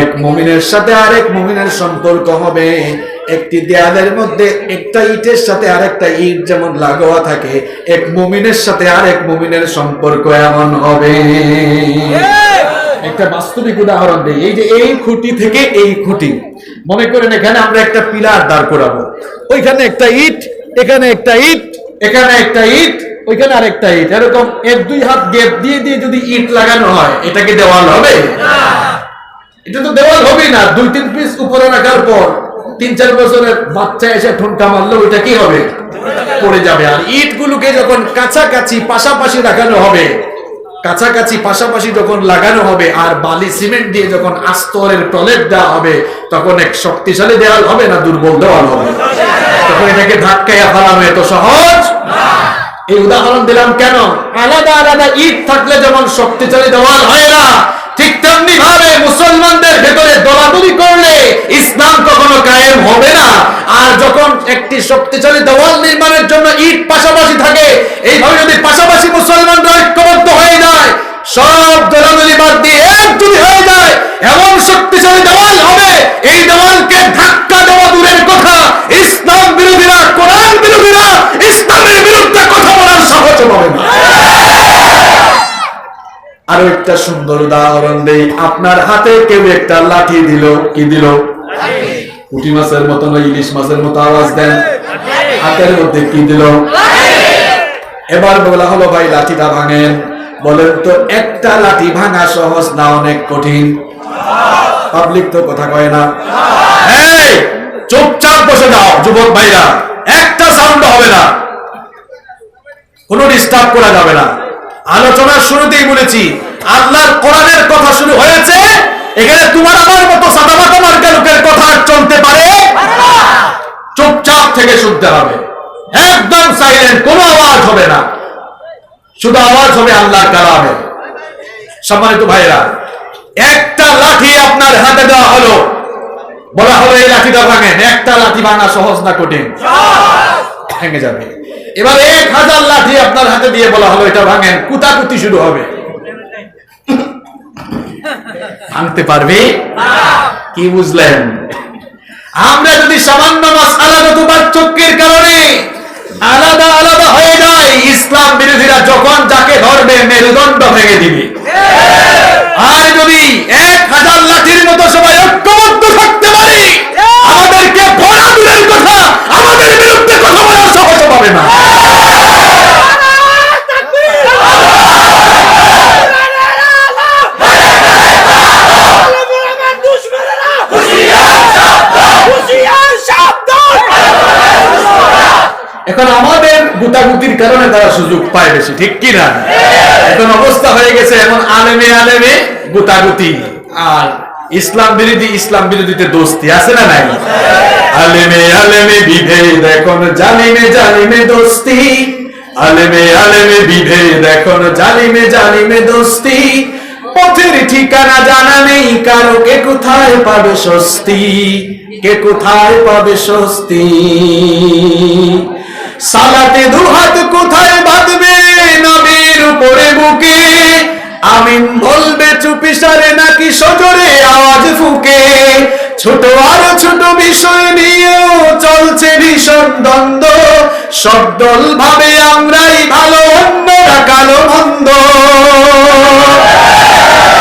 এক মুমিনের সাথে আরেক মুমিনের সম্পর্ক হবে একটি দেয়ালের মধ্যে একটা ইটের সাথে আরেকটা ইট যেমন লাগোয়া থাকে, এক মুমিনের সাথে আরেক মুমিনের সম্পর্ক এমন হবে। একটা বাস্তবিক উদাহরণ দেই, এই যে এই খুঁটি থেকে এই খুঁটি, মনে করেন এখানে আমরা একটা পিলার দাঁড় করাবো, ওইখানে একটা ইট, এখানে একটা ইট, এখানে একটা ইট, ওইখানে আরেকটা ইট, এরকম এক দুই হাত গ্যাপ দিয়ে দিয়ে যদি ইট লাগানো হয় এটা কি দেওয়াল হবে? এটা তো দেওয়াল হবে না। দুই তিন পিস উপরে রাখার পর 3-4 বছরের বাচ্চা এসে ঠুনকা মারলো ওইটা কি হবে? পড়ে যাবে। আর ইট গুলোকে যখন কাছাকাছি পাশাপাশি লাগানো হবে, কাছাকাছি পাশাপাশি যখন লাগানো হবে আর বালি সিমেন্ট দিয়ে যখন আস্তরের টলেট দেওয়া হবে তখন এক শক্তিশালী দেওয়াল হবে না দুর্বল দেওয়াল হবে? তখন এটাকে ধাক্কাইয়া ফেলানো এত সহজ? এই উদাহরণ দিলাম কেন? আলাদা আলাদা ইট থাকলে যেমন শক্তিশালী দেওয়াল হয় না, ঠিক তেমনি ভাবে মুসলমানদের ভেতরে দলাদলি করলে ইসলাম কখনো কায়েম হবে না। আর যখন একটি শক্তিশালী দেওয়াল নির্মাণের জন্য ইট পাশাপাশি থাকে, এইভাবে যদি পাশাপাশি মুসলমানরা ঐক্যবদ্ধ হয়ে যায়, সব দলাদলি বাদ দিয়ে একজুটি হয়ে যায়, এমন শক্তিশালী দেওয়াল হবে, এই দেওয়ালকে ধাক্কা দেওয়া দূরের কথা, ইসলাম বিরোধীরা, কোরআন বিরোধীরা ইসলামের বিরুদ্ধে কথা বলার সাহস পাবে না। আরো একটা সুন্দর উদাহরণ দেই, আপনার হাতে কেউ একটা লাঠি দিল, কি দিল? পুঁটি মাছের মতো না ইলিশ মাছের মতো আওয়াজ দেন, হাতের মধ্যে কি দিল? এবার বলা হলো ভাই লাঠিটা ভাঙেন। বলেন তো একটা লাঠি ভাঙা সহজ না অনেক কঠিন? পাবলিক তো কথা কয় না। এই চুপচাপ বসে যাও যুবক ভাইরা, একটা সাউন্ড হবে না, কোনো ডিস্টার্ব করা যাবে না। আলোচনার শুরুতেই বলেছি আল্লাহর কোরআনের কথা শুরু হয়েছে, এখানে তোমার আমার মতো সাদামাটা মার্কা লোকের কথা আর চলতে পারে? চুপচাপ থেকে শুনতে হবে, একদম সাইলেন্ট, কোনো আওয়াজ হবে না, শুধু আওয়াজ হবে আল্লাহর কালামে। সম্মানিত ভাইরা, একটা লাঠি আপনার হাতে দেওয়া হলো, বলা হলো এই লাঠিটা ভাঙেন। একটা লাঠি ভাঙা সহজ না কঠিন? ভেঙে যাবে। এবার 1000 লাঠি আপনার হাতে দিয়ে বলা হলো এটা ভাঙেন, কুতাকুতি শুরু হবে, ভাঙতে পারবে? কি বুঝলেন? আমরা যদি সামান্য মাসআলাগত পার্থক্যের কারণে আলাদা আলাদা হয়ে যায়, ইসলাম বিরোধীরা যখন যাকে ধরবে মেরুদণ্ড ভেঙে দিবে। আর যদি 1000 লাঠির মতো সবাই ঐক্যবদ্ধ থাকতে পারি, আমাদেরকে বলা দূরের কথা, আমাদের বিরুদ্ধে কথা বলার সাহস পাবে না। এখন আমাদের গুতাগুতির কারণে তারা সুযোগ পায় বেশি, ঠিক কি না? এখন অবস্থা হয়ে গেছে এমন আলেমে আলেমে গুতাগুতি, আর ইসলাম বিরোধীতে দোস্তি, আছে না নাই? আলেমে আলেমে বিভেদ, এখন জালিমে জালিমে দোস্তি, আলেমে আলেমে বিভেদ, এখন জালিমে জালিমে দোস্তি, পথের ঠিকানা জানা নেই কারো, কে কোথায় পাবে স্বস্তি, কে কোথায় পাবে স্বস্তি। সালাতে দুহাত কোথায় বাঁধবে নবীর উপরে বুকে, আমিন বলবে চুপিসারে নাকি সজোরে আওয়াজ ফুকে, ছোট আর ছোট বিষয় নিয়েও চলছে ভীষণ দ্বন্দ্ব, সব দল ভাবে আমরাই ভালো অন্যরা কালো মন্দ,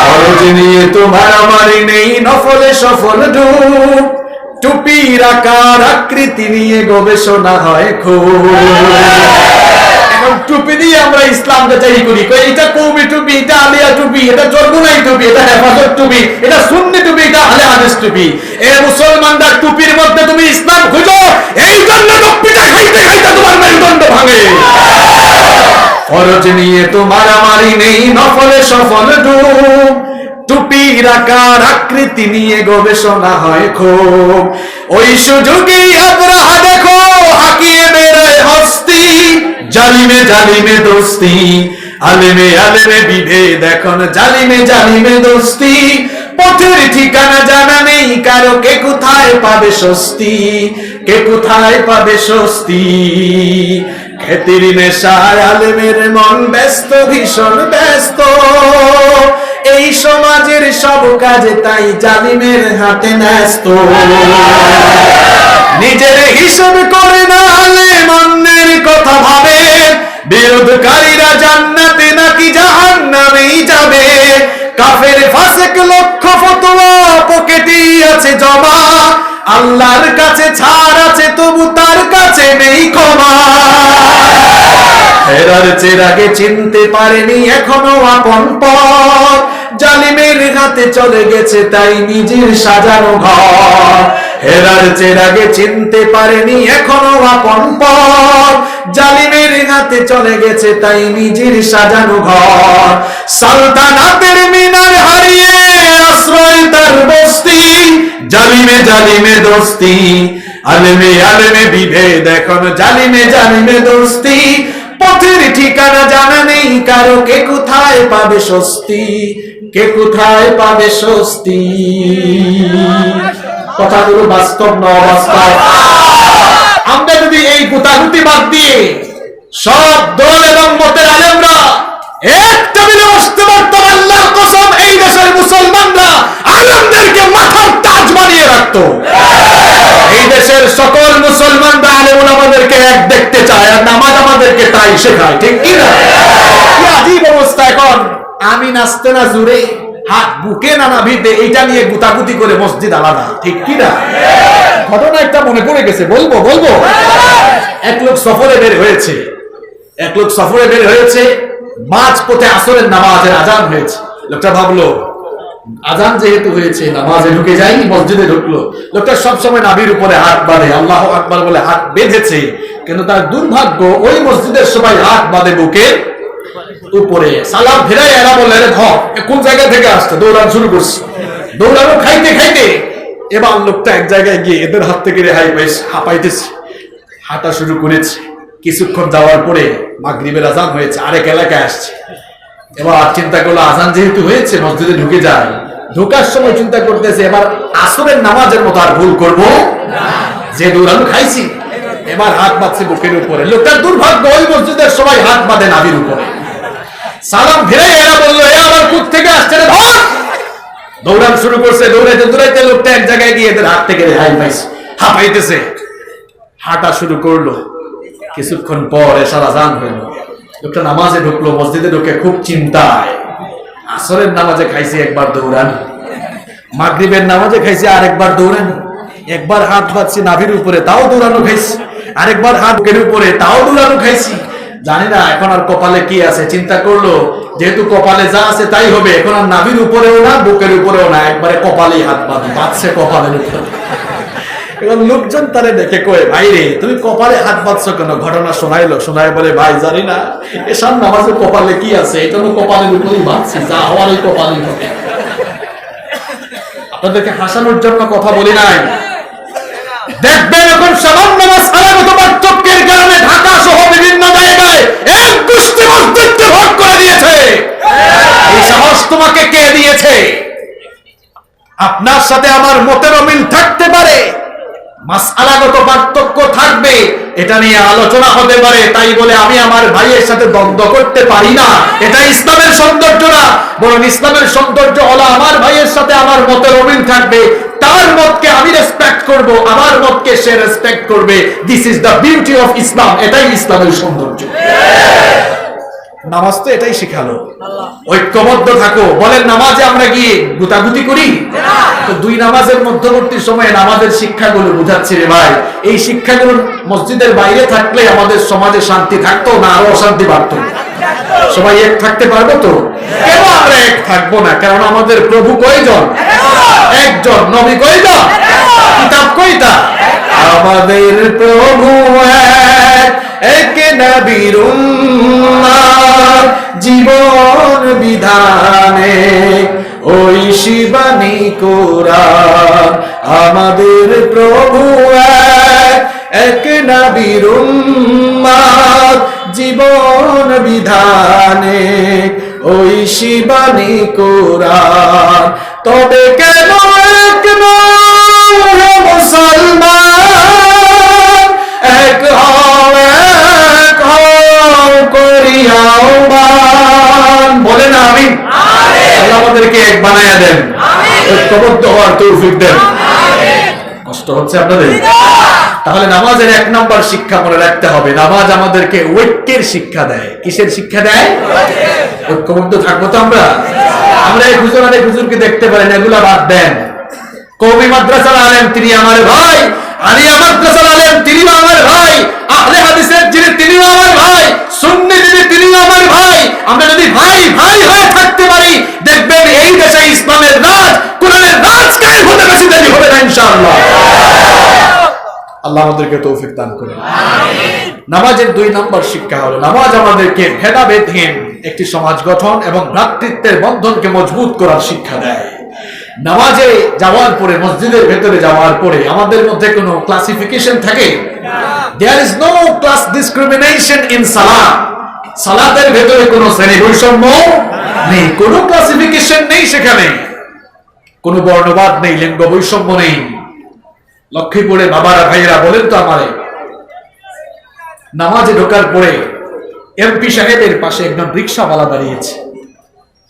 খরচ নিয়ে তো মারামারি নেই নফলে সফল ডুব, টুপির আকার আকৃতি নিয়ে গবেষণা হয় খুব। এখন টুপি দিয়ে আমরা ইসলাম যাচাই করি, এটা কওমি টুপি, এটা আলিয়া টুপি, এটা জরগুনাই টুপি, এটা হেফাজত টুপি, এটা সুন্নি টুপি, এটা আহলে হাদিস টুপি। এই মুসলমানরা টুপির মধ্যে তুমি ইসলাম খুঁজো, এই জন্য টুপিটা খাইতে খাইতে তোমার মেরুদণ্ড ভাঙে। খরচ নিয়ে তো মারামারি নেই নফলে সফল ডুব, টুপির আকার আকৃতি নিয়ে গবেষণা হয় খুব। ওই সুযোগে আবরাহা দেখো হাকিয়ে বেড়ায় হস্তি, জালিমে জালিমে দোস্তি, আলেমে আলেমে বিভেদ এখন জালিমে জালিমে দোস্তি। পথের ঠিকানা জানা নেই কারো, কে কোথায় পাবে স্বস্তি, কে কোথায় পাবে স্বস্তি। খ্যাতির নেশায় আলেমের মন ব্যস্ত, ভীষণ ব্যস্ত। এই সমাজের সব কাজে তাই জালিমের হাতে ন্যস্ত। নিজের হিসাব করে না আলেম অন্যের কথা ভাবে, বিরোধকারীরা জান্নাতে নাকি জাহান্নামেই যাবে। কাফের ফাসিক লক্ষ ফতোয়া পকেটেই আছে জমা, আল্লাহর কাছে ছাড় আছে তবু তার কাছে নেই ক্ষমা। ফেরার চেরাগে চিনতে পারেনি এখনো আপন পথ, জালিমের হাতে চলে গেছে তাই নিজের সাজানো ঘর। হেরার চেরাগে চিনতে পারেনি এখনো আপন পথ, জালিমের হাতে চলে গেছে তাই নিজের সাজানো ঘর। সালতানাতের মিনার হারিয়ে আশ্রয় তার বস্তি, জালিমে জালিমে দোস্তি, আলেমে আলেমে বিভেদ এখন জালিমে জালিমে দোস্তি। পথের ঠিকানা জানা নেই কারো, কে কোথায় পাবে স্বস্তি, কে কোথায় পাবে স্বস্তি। কথাগুলো বাস্তব না অবাস্তব? আমরা যদি এই গুতাগুতি বাদ দিয়ে সব দল এবং মতের আলেমরা এক টেবিলে বসতে পারতাম, আল্লাহর কসম এই দেশের মুসলমানরা আলেমদেরকে মাথার তাজ বানিয়ে রাখতো। এই দেশের সকল মুসলমানরা আলেম ওলামাদেরকে এক দেখতে চায়, আর নামাজ আমাদেরকে তাই শেখায়, ঠিক কি না? কি আজীব অবস্থা! এখন আমি নাচতে না জুড়ে, হাত বুকে না নাভিতে, এইটা নিয়ে গুতাগুতি করে মসজিদ আলাদা, ঠিক কি না? ঘটনা একটা মনে পড়ে গেছে, বলবো বলবো। এক লোক সফরে বের হয়েছে, এক লোক সফরে বের হয়েছে, মাঝ পথে আসরের নামাজের আজান হয়েছে। লোকটা ভাবলো আজান যেহেতু হয়েছে নামাজে ঢুকে যাই, মসজিদে ঢুকলো। লোকটা সবসময় নাভির উপরে হাত বাঁধে, আল্লাহু আকবার বলে হাত বেঁধেছে, কিন্তু তার দুর্ভাগ্য ওই মসজিদের সবাই হাত বাঁধে বুকে উপরে। সালাম ফেরাই এরা বললে রে ধর, কোন জায়গা থেকে আসছে, দৌড়ান শুরু করছে। দৌড়ানো খাইতে খাইতে এবার লোকটা এক জায়গায় গিয়ে এদের হাত থেকে রেহাই পেয়েছে, হাঁপাইতেছে, হাঁটা শুরু করেছে। কিছুক্ষণ যাওয়ার পরে মাগরিবের আজান হয়েছে, আরেক এলাকায় আসছে। এবার চিন্তা করলো আজান যেহেতু হয়েছে মসজিদে ঢুকে যায়। ঢোকার সময় চিন্তা করতেছে এবার আসরের নামাজের মতো আর ভুল করবো না, যে দৌড়ানো খাইছি। এবার হাত বাঁধছে বুকের উপরে। লোকটার দুর্ভাগ্য ওই মসজিদের সবাই হাত বাঁধে নাভির উপরে। সালাম ফিরে এরা বললো এ আবার কোথা থেকে আসছে রে ধর। দৌড়ান শুরু করছে, দৌড়াইতে দৌড়াইতে লোকটা এক জায়গায় গিয়ে এদের হাত থেকে রেহাই পাইছে, হাঁপাইতেছে, হাঁটা শুরু করলো। কিছুক্ষণ পর এশার আজান হইল, লোকটা নামাজে ঢুকলো, মসজিদে ঢুকে খুব চিন্তায়। আসরের নামাজে খাইছে একবার দৌড়ান, মাগরিবের নামাজে খাইছে আরেকবার দৌড়ান, একবার হাত বাঁধছি নাভির উপরে তাও দৌড়ানো খাইছি, আরেকবার হাত বুকের উপরে তাও দৌড়ানো খাইছি। জানি না এখন আর কপালে কি আছে। চিন্তা করলো যেহেতু কপালে যা আছে তাই হবে, এখন আর নাভির উপরেও না বুকের উপরেও না, একবারে কপালেই হাত বাঁধছে কপালের উপরে। এবং লোকজন তারে দেখে কয়ে ভাই রে তুমি কপালে হাত বাঁধছো কেন? ঘটনা শোনাইলো, শোনায় বলে ভাই জানি না এসব নামাজের কপালে কি আছে, এটা তো কপালের উপরেই বাঁধছি, যা হওয়ার ওই কপালেই হবে। আপনাদেরকে হাসানোর জন্য কথা বলি নাই। দেখবেন এখন সামান্য মাসআলাগত পার্থক্যের কারণে ঢাকা সহ বিভিন্ন জায়গায় এক গোষ্ঠী মসজিদকে ভাগ করে দিয়েছে। এই সাহস তোমাকে কে দিয়েছে? আপনার সাথে আমার মতের অমিল থাকতে পারে, মাসআলাগত পার্থক্য থাকবে, এটা নিয়ে আলোচনা হতে পারে, তাই বলে আমি আমার ভাইয়ের সাথে দ্বন্দ্ব করতে পারি না। এটা ইসলামের সৌন্দর্য না, বরং ইসলামের সৌন্দর্য হলো আমার ভাইয়ের সাথে আমার মতের অমিল থাকবে, তার মতকে আমি রেসপেক্ট করব, আমার মতকে সে রেসপেক্ট করবে। This is the beauty of Islam. এটাই ইসলামের সৌন্দর্য। নামাজ তো এটাই শিখালো, ঐক্যবদ্ধ থাকো। বলেন নামাজে আমরা গিয়ে গুতাগুতি করি? তো দুই নামাজের মধ্যবর্তী সময়ে নামাজের শিক্ষাগুলো বুঝাচ্ছি রে ভাই। এই শিক্ষাগুলো মসজিদের বাইরে থাকলে আমাদের সমাজে শান্তি থাকতো না আরো অশান্তি বাড়তো? সবাই এক থাকতে পারবো তো? কেন আমরা এক থাকবো না? কারণ আমাদের প্রভু কয়জন? একজন। নবী কয়জন? কিতাব কয়টা? আমাদের প্রভু এক, নবীর উম্মত জীবন বিধানে ওই শিবানী কোরআন আমাদের প্রভু এক নবীর উম্মত জীবন বিধানে ওই শিবানী কোরআন তবে কেন এক নয় মুসলমান এক হও করিয়া আহ্বান বলেন আমিন। আল্লাহ আমাদেরকে এক বানায়া দেন, ঐক্যবদ্ধ হওয়ার তৌফিক দেন। কষ্ট হচ্ছে আপনাদের? তাহলে নামাজের এক নম্বর শিক্ষা মনে রাখতে হবে, নামাজ আমাদেরকে ঐক্যের শিক্ষা দেয়। কিসের শিক্ষা দেয়? ঐক্যবদ্ধ থাকবো তো আমরা। আমরা এই হুজুর আর এই হুজুরকে দেখতে পারেন, এগুলা বাদ দেন। কওমি মাদ্রাসার আলেম তিনি আমার ভাই, আলিয়া মাদ্রাসার আলেম তিনিও আমার ভাই, আহলে হাদিসের যিনি তিনিও আমার ভাই, সুন্নি যিনি তিনিও আমার ভাই। আমরা যদি ভাই ভাই হয়ে থাকতে পারি, দেখবেন এই দেশে ইসলামের রাজ, কোরআনের রাজ কায়েম হতে বেশি দেরি হবে না ইনশাআল্লাহ। আল্লাহ আমাদেরকে তৌফিক দান করুন। আমিন। নামাজের 2 নম্বর শিক্ষা হলো, নামাজ আমাদেরকে ভেদাভেদহীন একটি সমাজ গঠন এবং ভ্রাতৃত্বের বন্ধনকে মজবুত করার শিক্ষা দেয়। নামাজে যাওয়ার পরে, মসজিদের ভেতরে যাওয়ার পরে আমাদের মধ্যে কোনো ক্লাসিফিকেশন থাকে? There is no class discrimination in salah. সালাতের ভেতরে কোনো শ্রেণী বৈষম্য নেই, কোনো ক্লাসিফিকেশন নেই, সেখানে কোনো বর্ণবাদ নেই, লিঙ্গ বৈষম্য নেই। লক্ষ্মীপুরে বাবারা ভাইয়েরা বলেন তো আমারে, নামাজে ঢোকার পরে এমপি সাহেবের পাশে একজন রিকশাওয়ালা দাঁড়িয়েছে।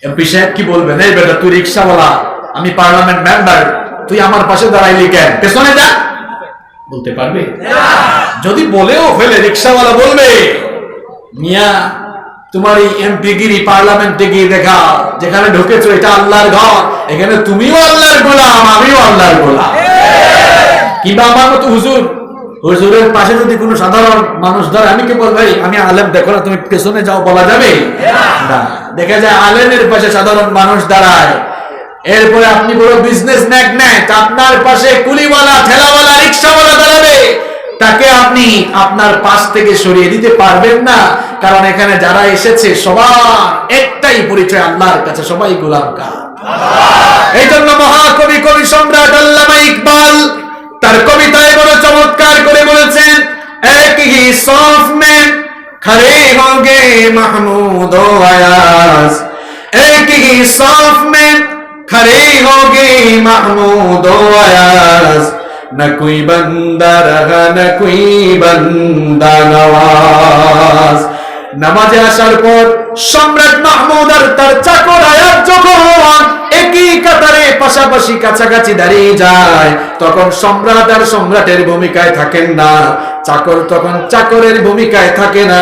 এমপি সাহেব কি বলবেন, এই বেটা তুই রিকশাওয়ালা, আমি পার্লামেন্ট মেম্বার, তুই আমার পাশে দাঁড়াইলি কেন, পেছনে যা? বলতে পারবে? যদি বলেও ফেলে, রিকশাওয়ালা বলবে, মিয়া তোমার এই এমপি গিরি পার্লামেন্টে গিয়ে দেখাও, যেখানে ঢুকেছো এটা আল্লাহর ঘর, এখানে তুমিও আল্লাহর গোলাম, আমিও আল্লাহর গোলাম। কিংবা আমার মতো হুজুর, হুজুরের পাশে যদি কোনো সাধারণ মানুষ ধরে, আমি কি বল ভাই আমি আলেম, দেখো না তুমি পেছনে যাও, বলা যাবে না। দেখা যায় আলেমের পাশে সাধারণ মানুষ দাঁড়ায়, এরপরে আপনি বড় বিজনেস ম্যাগনেট, আপনার পাশে কুলিওয়ালা, ঠেলাওয়ালা, রিকশাওয়ালা দাঁড়াবে, তাকে আপনি আপনার পাশ থেকে সরিয়ে দিতে পারবেন না, কারণ এখানে যারা এসেছে সবার একটাই পরিচয়, আল্লাহর কাছে সবাই গোলামকার। এই জন্য মহাকবি, কবি সম্রাট আল্লামা ইকবাল তার কবিতায় বড় চমৎকার করে বলেছেন, এক হি সফ মে খড়ে হোগে মাহমুদ ও আয়াজ, এক হি সফ মে খড়ে হোগে মাহমুদ ও আয়াজ, না কোই বান্দা রহা না কোই বান্দা নওয়াজ। নামাজে আসার পর সম্রাট মাহমুদ আর তার চাকর আয়াজ যখন একই কাতারে পাশাপাশি কাছাকাছি দাঁড়িয়ে যায়, তখন সম্রাট আর সম্রাটের ভূমিকায় থাকেন না, চাকর তখন চাকরের ভূমিকায় থাকে না,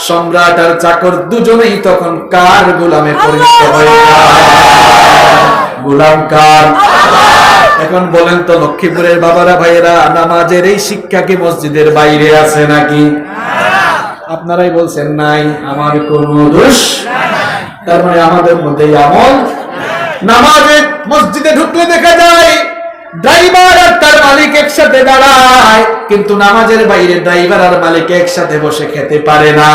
সম্রাট আর চাকর দুজনেই তখন কার গোলামে পরিণত হয়ে যায়? গোলাম কার? এখন বলেন তো লক্ষ্মীপুরের বাবারা ভাইয়েরা, নামাজের এই শিক্ষা কি মসজিদের বাইরে আছে নাকি? আপনারাই বলছেন নাই, আমার কোনো দোষ। তার মানে আমাদের মধ্যে আমল। নামাজে মসজিদে ঢুকলে দেখা যায় ড্রাইভার আর তার মালিক একসাথে দাঁড়ায়, কিন্তু নামাজের বাইরে ড্রাইভার আর মালিক একসাথে বসে খেতে পারে না।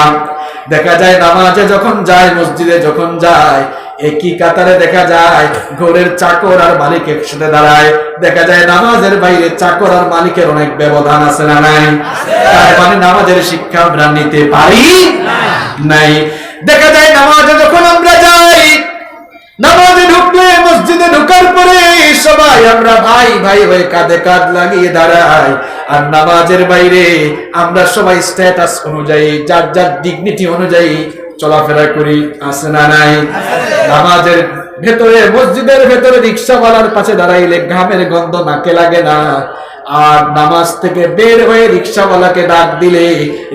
দেখা যায় নামাজে যখন যায়, মসজিদে যখন যায়, একই কাতারে দেখা যায় ঘরের চাকর আর মালিক একসাথে দাঁড়ায়। দেখা যায় নামাজের বাইরে চাকর আর মালিকের অনেক ব্যবধান আছে না নাই? তার মানে নামাজের শিক্ষা আমরা নিতে পারি নাই। দেখা যায় নামাজে যখন আমরা যাই, নামাজে ঢুকলে, মসজিদে ঢোকার পরে সবাই আমরা ভাই ভাই হয়ে কাঁধে কাঁধ লাগিয়ে দাঁড়াই, আর নামাজের বাইরে আমরা সবাই স্ট্যাটাস অনুযায়ী, যার যার ডিগনিটি অনুযায়ী চলাফেরা করি, আছে না নাই? নামাজের ভেতরে, মসজিদের ভেতরে রিকশাওয়ালার পাশে দাঁড়াইলে ঘামের গন্ধ নাকে লাগে না, আর নামাজ থেকে বের হয়ে রিকশাওয়ালাকে ডাক দিলে,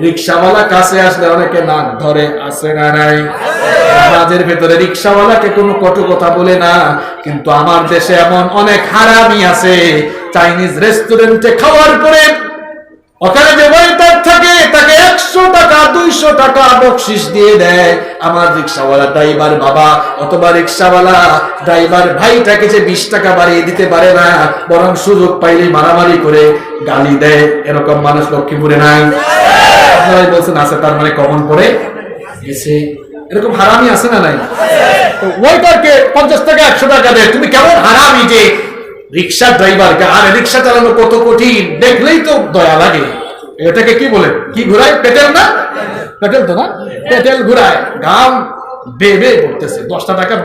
রিকশাওয়ালা কাছে আসলে অনেকে নাক ধরে, আছে না নাই? নামাজের ভেতরে রিকশাওয়ালাকে কোনো কটু কথা বলে না, কিন্তু আমার দেশে এমন অনেক হারামি আছে, চাইনিজ রেস্টুরেন্টে খাওয়ার পরে ওখানে যে ওয়েটার থাকে তাকে 100 টাকা 200 টাকা বকশিশ দিয়ে দেয়। আমার রিকশাওয়ালা ড্রাইভার বাবা অথবা রিকশাওয়ালা ড্রাইভার ভাইটাকে যে 20 টাকা বাড়িয়ে দিতে পারে না, বরং সুযোগ পাইলে মারামারি করে গালি দেয়। এরকম মানুষ লক্ষ্মীপুরে নাই? আপনারাই বলছেন আছে, তার মানে কমন পড়ে গেছে। এরকম হারামি আছে না নাই? ওয়েটারকে 50 টাকা 100 টাকা দেয়, তুমি কেমন হারামি যে রিক্সা ড্রাইভারকে, আর রিক্সা চালানো কত কঠিন, দেখলেই তো দয়া লাগে। এটাকে কি বলে, কি ঘুরায়, পেটেল না, পেটেল তো না, পেটেল ঘুরায়, গাম বেবে করতেছে। 10 টাকা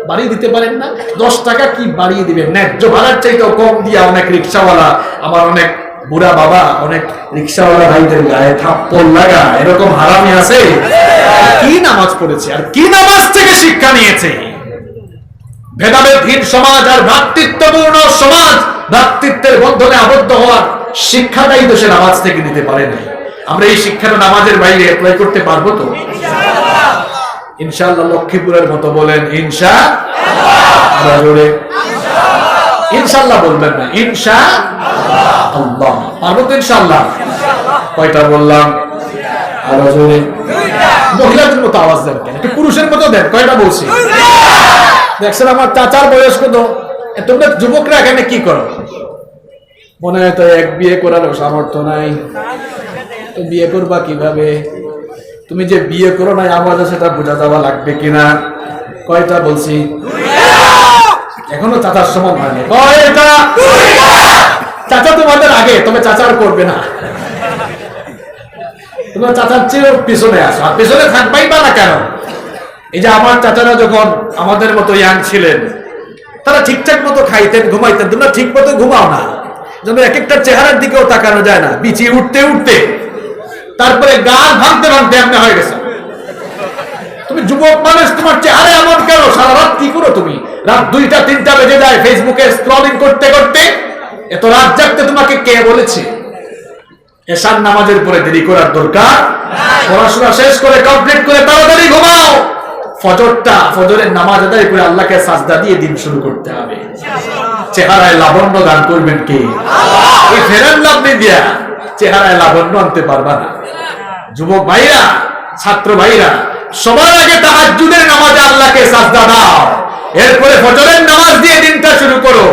বাড়িয়ে দিতে পারেন না? 10 টাকা কি বাড়িয়ে দিবেন? ন্যায্য ভাড়ার চাইতেও কম দিয়া অনেক রিক্সাওয়ালা, আমার অনেক বুড়া বাবা, অনেক রিক্সাওয়ালা ভাইদের গায়ে থাপ্পড় লাগা, এরকম হারামি আছে? কি নামাজ পড়েছে আর কি নামাজ থেকে শিক্ষা নিয়েছে? ভেদাভেদহীন সমাজ আর ভ্রাতৃত্বপূর্ণ সমাজ, ভ্রাতৃত্বের বন্ধনে আবদ্ধ হওয়ার শিক্ষাটাই তো সে নামাজ থেকে নিতে পারে নাই। আমরা এই শিক্ষাটা নামাজের বাইরে অ্যাপ্লাই করতে পারবো তো? ইনশাআল্লাহ। লক্ষ্মীপুরের মতো বলেন ইনশাআল্লাহ। ইনশাআল্লাহ বলবেন না, ইনশাআল্লাহ। পারবো তো ইনশাআল্লাহ? কয়টা বললাম? আরো জোরে। মহিলাদের মতো আওয়াজ দেন কেন, একটু পুরুষের মতো দেন। কয়টা বলছি? দেখছেন আমার চাচার বয়স কত? তোমরা যুবকরা এখানে কি করো? মনে হয় তো এক বিয়ে করার সামর্থ্য নাই, তো বিয়ে করবা কিভাবে? তুমি যে বিয়ে করো নাই আমাদের সেটা বোঝা যাওয়া লাগবে কিনা? কয়টা বলছি? এখনো চাচার সমান হয়নি। কয়টা? চাচা তোমাদের আগে, তবে চাচার করবে না। তোমরা চাচার চেয়ে পিছনে আসো, আর পিছনে থাকবাই বা না কেন? এই যে আমার চাচারা যখন আমাদের মতো ইয়াং ছিলেন, তারা ঠিকঠাক মতো খাইতেন, ঘুমাইতেন। তোমরা ঠিক মতো ঘুমাও না, যেন এক একটা চেহারার দিকেও তাকানো যায় না, বিছিয়ে উঠতে উঠতে, তারপরে গাল ভাঙতে ভাঙতে এমনি হয়ে গেছে। তুমি যুবক মানুষ, তোমার চেহারা এমন কেন? সারা রাত কি করো তুমি? রাত 2টা 3টা বেজে যায় ফেসবুকে স্ক্রলিং করতে করতে। এত রাত জাগতে তোমাকে কে বলেছে? এশার নামাজের পরে দেরি করার দরকার? পড়াশোনা শেষ করে কমপ্লিট করে তাড়াতাড়ি ঘুমাও। ফজরের নামাজ আদায় করে আল্লাহকে সাজদা দিয়ে দিন শুরু করতে হবে। চেহারায় লাবণ্য দান করবেন কে? এই ফেরান লাভনি দিয়া চেহারায় লাবণ্য আনতে পারবা না। যুবক ভাইরা, ছাত্র ভাইরা, সবার আগে তাহাজ্জুদের নামাজে আল্লাহকে সাজদা দাও, এরপরে ফজরের নামাজ দিয়ে দিনটা শুরু করো।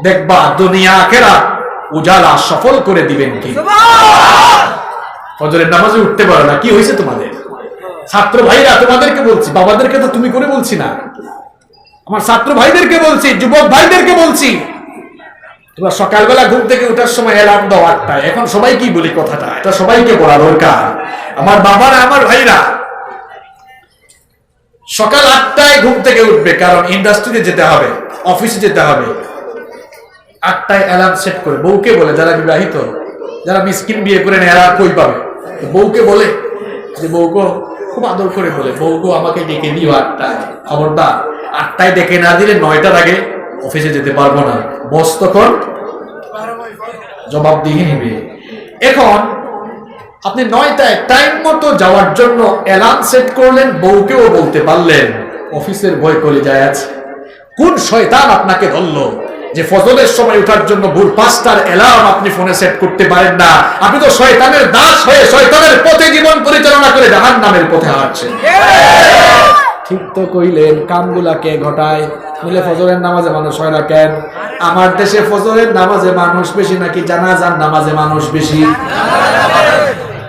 দেখবা দুনিয়া আখিরাত উজালা সফল করে দিবেন কে? ফজরের নামাজে উঠতে পারো না, কি হয়েছে তোমাদের? ছাত্র ভাইরা, তোমাদেরকে বলছি, বাবাদেরকে তো তুমি করে বলছি না, আমার ছাত্র ভাইদেরকে বলছি, যুবক ভাইদেরকে বলছি, তোমরা সকালবেলা ঘুম থেকে ওঠার সময় অ্যালার্ম দাও 8টায়। এখন সবাই কি বলি কথাটা, এটা সবাইকে বলা দরকার। আমার বাবারা, আমার ভাইরা, সকাল 8টায় ঘুম থেকে উঠবে, কারণ ইন্ডাস্ট্রিতে যেতে হবে, অফিসে যেতে হবে। 8টায় অ্যালার্ম সেট করে বউকে বলে, যারা বিবাহিত, যারা মিসকিন বিয়ে করে নেয়, এরা কই পাবে? বউকে বলে যে, বউকে খুব আদর করে বলে, বউকে আমাকে ডেকে দিও 8টায়, খবরদার 8টায় ডেকে না দিলে 9টার আগে অফিসে যেতে পারবো না। বস তখন জবাবদিহি নিবে। এখন আপনি 9টায় টাইম মতো যাওয়ার জন্য অ্যালার্ম সেট করলেন, বউকেও বলতে পারলেন, অফিসের ভয় করে যায় আছে। কোন শয়তান আপনাকে ধরলো যে ফজরের সময় ওঠার জন্য ভোর 5টার অ্যালার্ম আপনি ফোনে সেট করতে পারেন না? আপনি তো শয়তানের দাস হয়ে শয়তানের পথে জীবন পরিচালনা করে জাহান্নামের পথে হাঁটছেন। ঠিক তো কইলেন, কামগুলা কে ঘটায়? মিলে ফজরের নামাজে মানুষ হয় না কেন? আমার দেশে ফজরের নামাজে মানুষ বেশি নাকি জানাজার নামাজে মানুষ বেশি?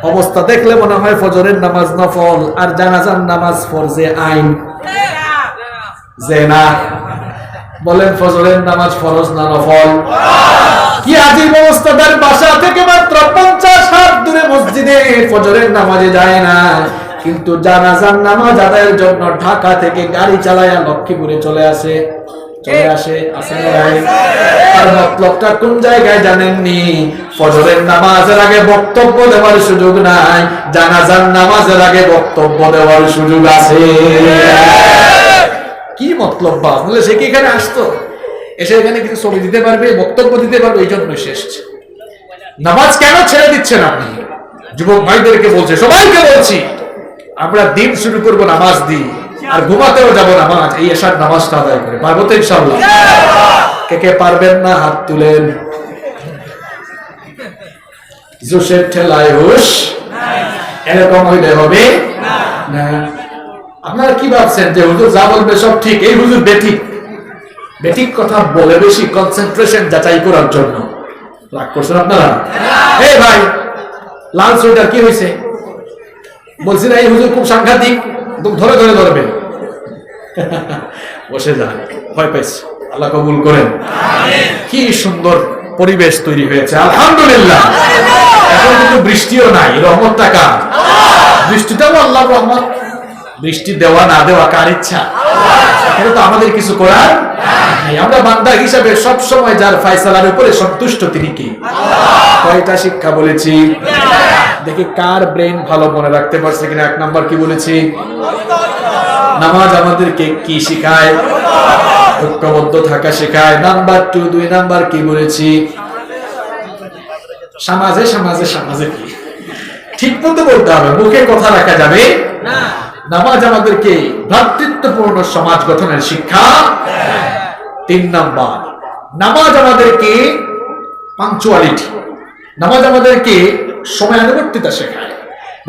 অবস্থা দেখলে মনে হয় ফজরের নামাজ নফল আর জানাজার নামাজ ফরজে আইন। যে না, বলেন ফজরের নামাজ ফরজ না নফল? কি আজীব অবস্থা! তার বাসা থেকে মাত্র 50 হাত দূরে মসজিদে ফজরের নামাজে যায় না, কিন্তু জানাজার নামাজ আদায়ের জন্য ঢাকা থেকে গাড়ি চালায়া লক্ষ্মীপুরে চলে আসে। আর মতলবটা কোন জায়গায় জানেননি? ফজরের নামাজের আগে বক্তব্য দেওয়ার সুযোগ নাই, জানাজার নামাজের আগে বক্তব্য দেওয়ার সুযোগ আছে। কি মতলব বাস, বলে সে কি এখানে আসতো, এসে এখানে কিছু ছবি দিতে পারবে, বক্তব্য দিতে পারবে, এই জন্য শেষ। নামাজ কেন ছেড়ে দিচ্ছেন আপনি? যুবক ভাইদেরকে বলছে, সবাইকে বলছি, আমরা দিন শুরু করবো নামাজ দিই, আর ঘুমাতেও যাবো নামাজ, এই এশার নামাজটা আদায় করে। পারবো তো ইনশাআল্লাহ? কে কে পারবেন না হাত তুলেন। জোশের ঠেলায় হুশ, এরকম হইলে হবে না। আপনারা কি ভাবছেন যে হুজুর যা বলবে সব ঠিক? এই হুজুর বেঠিক, বেঠিক কথা বলে বেশি কনসেন্ট্রেশন যাচাই করার জন্য। রাগ করছেন আপনারা? এই ভাই, লাল সোয়েটার কি হয়েছে? বলছি না এই হুজুর খুব সাংঘাতিক, একদম ধরে ধরে ধরবেন। বসে যান, ভয় পাইছে, আল্লাহ কবুল করেন। কি সুন্দর পরিবেশ তৈরি হয়েছে, আলহামদুলিল্লাহ। এখন কিন্তু বৃষ্টিও নাই, রহমত টাকা, বৃষ্টিটাও আল্লাহর রহমত। বৃষ্টি দেওয়া না দেওয়া কার ইচ্ছা, এটা তো আমাদের কিছু করার নাই। আমরা বান্দা হিসাবে সব সময় যার ফয়সালার উপরে সন্তুষ্ট তিনি কি। কয়টা শিক্ষা বলেছি দেখি কার ব্রেন ভালো মনে রাখতে পারছে কিনা। 1 নাম্বার কি বলেছি, নামাজ আমাদেরকে কি শেখায়, ঐক্যবদ্ধ থাকা শেখায়। নাম্বার 2, 2 নাম্বার কি বলেছি, সমাজে সমাজে সমাজে কি ঠিক মতো বলতে হবে, মুখে কথা রাখা যাবে না। নামাজ আমাদেরকে ভ্রাতৃত্বপূর্ণ সমাজ গঠনের শিক্ষা। 3 নাম্বার, নামাজ আমাদেরকে পাঞ্চুয়ালিটি, নামাজ আমাদেরকে সময়ানুবর্তিতা শেখায়।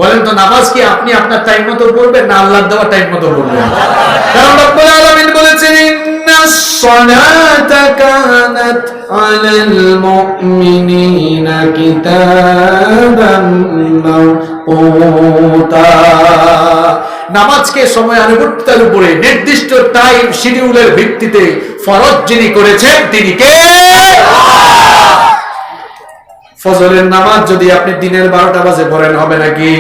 বলেন তো, নামাজ কি আপনি আপনার টাইম মতো পড়বেন না আল্লাহর দেওয়া টাইম মতো পড়বেন? কারণ রব্বুল আলামিন বলেছেন, ইন্নাস সালাতা কানাত আলাল মুমিনিনা কিতাবাম মাওকুতা। নামাজকে সময়ানুবর্তিতার উপরে নির্দিষ্ট টাইম শিডিউলের ভিত্তিতে ফরজ যিনি করেছেন তিনি কে? ফজরের নামাজ যদি আপনি দিনের 12টা বাজে পড়েন হবে নাকি?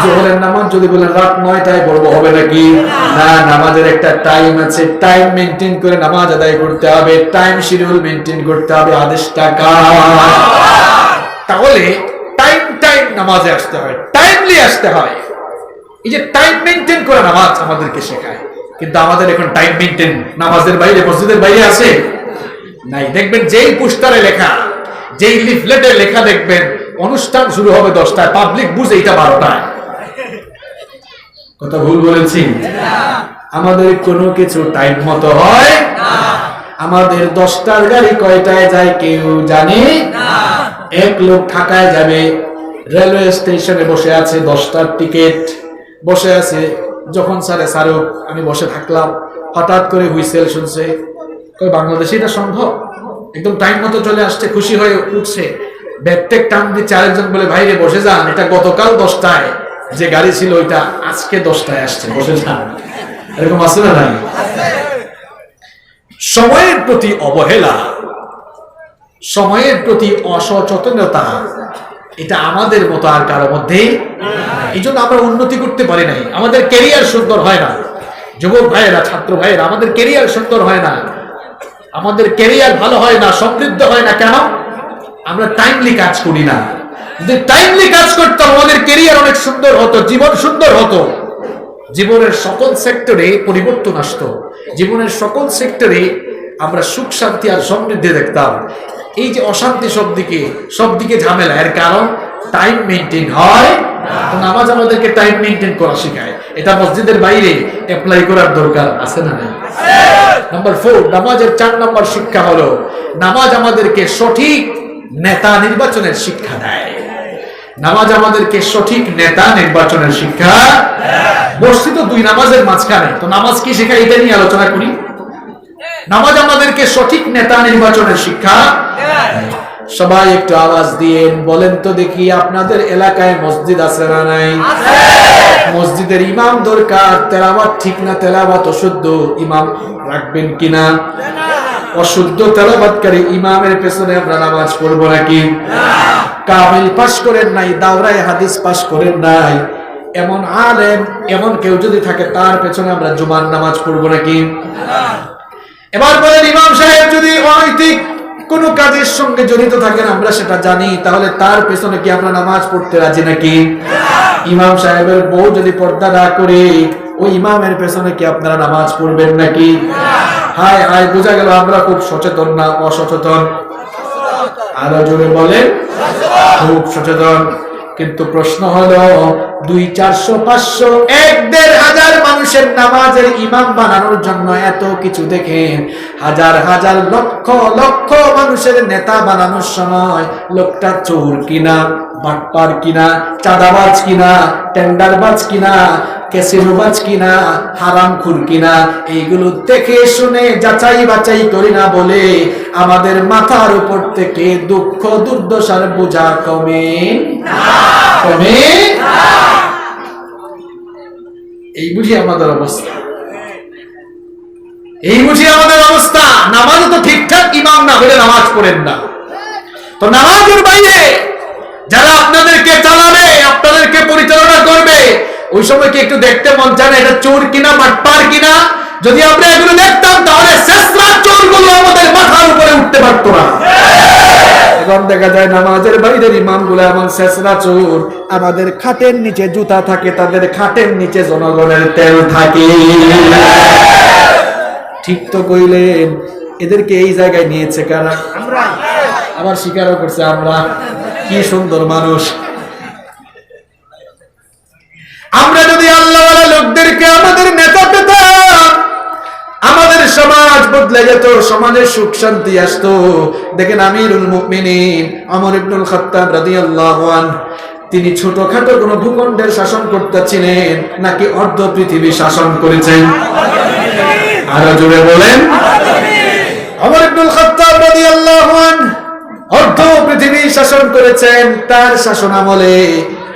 জোহরের নামাজ যদি বলেন রাত 9টায় পড়বো হবে নাকি? না, নামাজের একটা টাইম আছে, টাইম মেনটেন করে নামাজ আদায় করতে হবে, টাইম শিডিউল মেনটেন করতে হবে। আদেশটা কার? তাহলে টাইম টাইম নামাজে আসতে হয়, টাইমলি আসতে হয়। এই যে টাইম মেনটেন করে নামাজ আমাদেরকে শেখায়, কিন্তু আমাদের এখন টাইম মেনটেন নামাজের বাইরে, মসজিদের বাইরে আছে নাই। দেখবেন যেই পোস্টারে লেখা, যেই লিফলেটে লেখা দেখবেন অনুষ্ঠান শুরু হবে 10টায়, পাবলিক বুঝে এটা 12টায়। কথা ভুল বলেছি? আমাদের কোনো কিছু টাইম মতো হয় না। আমাদের 10টার গাড়ি কয়টায় যায় কেউ জানে না। এক লোক ঢাকায় যাবে, রেলওয়ে স্টেশনে বসে আছে, 10টার টিকিট, বসে আছে। যখন স্যারও আমি বসে থাকলাম, হঠাৎ করে হুইসেল শুনছে। কই বাংলাদেশে এটা সম্ভব? একদম টাইম মতো চলে আসছে, খুশি হয়ে উঠছে, ব্যাগটেক টান দিচ্ছে। আরেকজন বলে, ভাই রে বসে যান, এটা গতকাল 10টায় যে গাড়ি ছিল ওইটা আজকে 10টায় আসছে, বসে যান। এরকম আছে না নাই? সময়ের প্রতি অবহেলা, সময়ের প্রতি অসচেতনতা, এটা আমাদের মতো আর কারো মধ্যে। এই জন্য আমরা উন্নতি করতে পারি নাই, আমাদের ক্যারিয়ার সুন্দর হয় না। যুবক ভাইয়েরা, ছাত্র ভাইয়েরা, আমাদের ক্যারিয়ার সুন্দর হয় না, আমাদের ক্যারিয়ার ভালো হয় না, সমৃদ্ধ হয় না। কেন? আমরা টাইমলি কাজ করি না। যদি টাইমলি কাজ করতাম আমাদের ক্যারিয়ার অনেক সুন্দর হতো, জীবন সুন্দর হতো, জীবনের সকল সেক্টরে পরিবর্তন আসতো, জীবনের সকল সেক্টরে আমরা সুখ শান্তি আর সমৃদ্ধি দেখতাম। এই যে অশান্তি সব দিকে ঝামেলা, এর কারণ টাইম মেনটেন হয় না। নামাজ আমাদেরকে টাইম মেনটেন করা শেখায়। এটা মসজিদের বাইরে অ্যাপ্লাই করার দরকার আছে না নাই? নাম্বার 4, নামাজের 4 নম্বর শিক্ষা হলো, নামাজ আমাদেরকে সঠিক নেতা নির্বাচনের শিক্ষা দেয়। নামাজ আমাদেরকে সঠিক নেতা নির্বাচনের শিক্ষা। মসজিদ 2 নামাজের মাঝখানে, তো নামাজ কি শেখায় এটা নিয়ে আলোচনা করি। নামাজ আমাদেরকে সঠিক নেতা নির্বাচনের শিক্ষা। সবাই একটু আওয়াজ দিয়ে বলেন তো দেখি, আপনাদের এলাকায় মসজিদ আছে না নাই? মসজিদের ইমাম দরকার, তেলাওয়াত ঠিক না, তেলাওয়াত অশুদ্ধ, ইমাম রাখবেন কিনা? অশুদ্ধ তেলাওয়াতকারী ইমামের পেছনে আমরা নামাজ পড়বো নাকি? কামিল পাশ করেন নাই, দাওরায়ে হাদিস পাশ করেন নাই, এমন আলেম, এমন কেউ যদি থাকে তার পেছনে আমরা জুমার নামাজ পড়বো নাকি? এবার বলেন, ইমাম সাহেব যদি অনৈতিক কোন কাজের সঙ্গে জড়িত থাকেন, আমরা সেটা জানি, তাহলে তার পেছনে কি আমরা নামাজ পড়তে রাজি নাকি? ইমাম সাহেবের বউ যদি পর্দা না করে, ওই ইমামের পেছনে কি আপনারা নামাজ পড়বেন নাকি? হায় হায়, বোঝা গেল আমরা খুব সচেতন না অসচেতন? আরো জোরে বলেন, খুব সচেতন। কিন্তু প্রশ্ন হলো, 200, 400, 500, 1,500 মানুষের নামাজের ইমাম বানানোর জন্য এত কিছু দেখেন, হাজার হাজার লক্ষ লক্ষ মানুষের নেতা বানানোর সময় লোকটা চোর কিনা, বাটপার কিনা, চাঁদাবাজ কিনা, টেন্ডারবাজ কিনা, ক্যাসিনোবাজ কিনা, হারামখোর কিনা, এইগুলো দেখে শুনে যাচাই বাছাই করি না বলে আমাদের মাথার উপর থেকে দুঃখ দুর্দশার বোঝা কমে না। এই বুঝি আমাদের অবস্থা, এই বুঝি আমাদের অবস্থা। নামাজ তো ঠিকঠাক ইমাম না হলে নামাজ পড়েন না। তো নামাজের বাইরে যারা আপনাদেরকে চালাবে, আপনাদেরকে পরিচালনা করবে, ওই সময় কি একটু দেখতে মন চায় না এটা চোর কিনা বাটপার কিনা? যদি আমরা এগুলো দেখতাম তাহলে শেষরা চোরগুলো আমাদের মাথার উপরে উঠতে পারতো না। এখন দেখা যায় নামাজের বাইরের ইমামগুলো এমন শেষরা চোর, আমাদের খাটের নিচে জুতা থাকে, তাদের খাটের নিচে জনগণের তেল থাকে। ঠিক তো কইলেন। এদেরকে এই জায়গায় নিয়েছে কারা? আমরা। আবার স্বীকারও করছে আমরা। কি সুন্দর মানুষ। আমরা যদি আল্লাহওয়ালা লোকদেরকে আমাদের নেতা পেতাম, আমাদের সমাজ বদলে যেত, সমাজে সুখ শান্তি আসতো। দেখেন আমিরুল মুমিনিন ওমর ইবনুল খাত্তাব রাদিয়াল্লাহু আনহু, তিনি ছোটখাটো কোন ভূখণ্ডের শাসন করতেছিলেন নাকি অর্ধ পৃথিবী শাসন করেছেন? আরো জোরে বলেন। ওমর ইবনুল খাত্তাব রাদিয়াল্লাহু আনহু অর্ধ পৃথিবী শাসন করেছেন। তার শাসন আমলে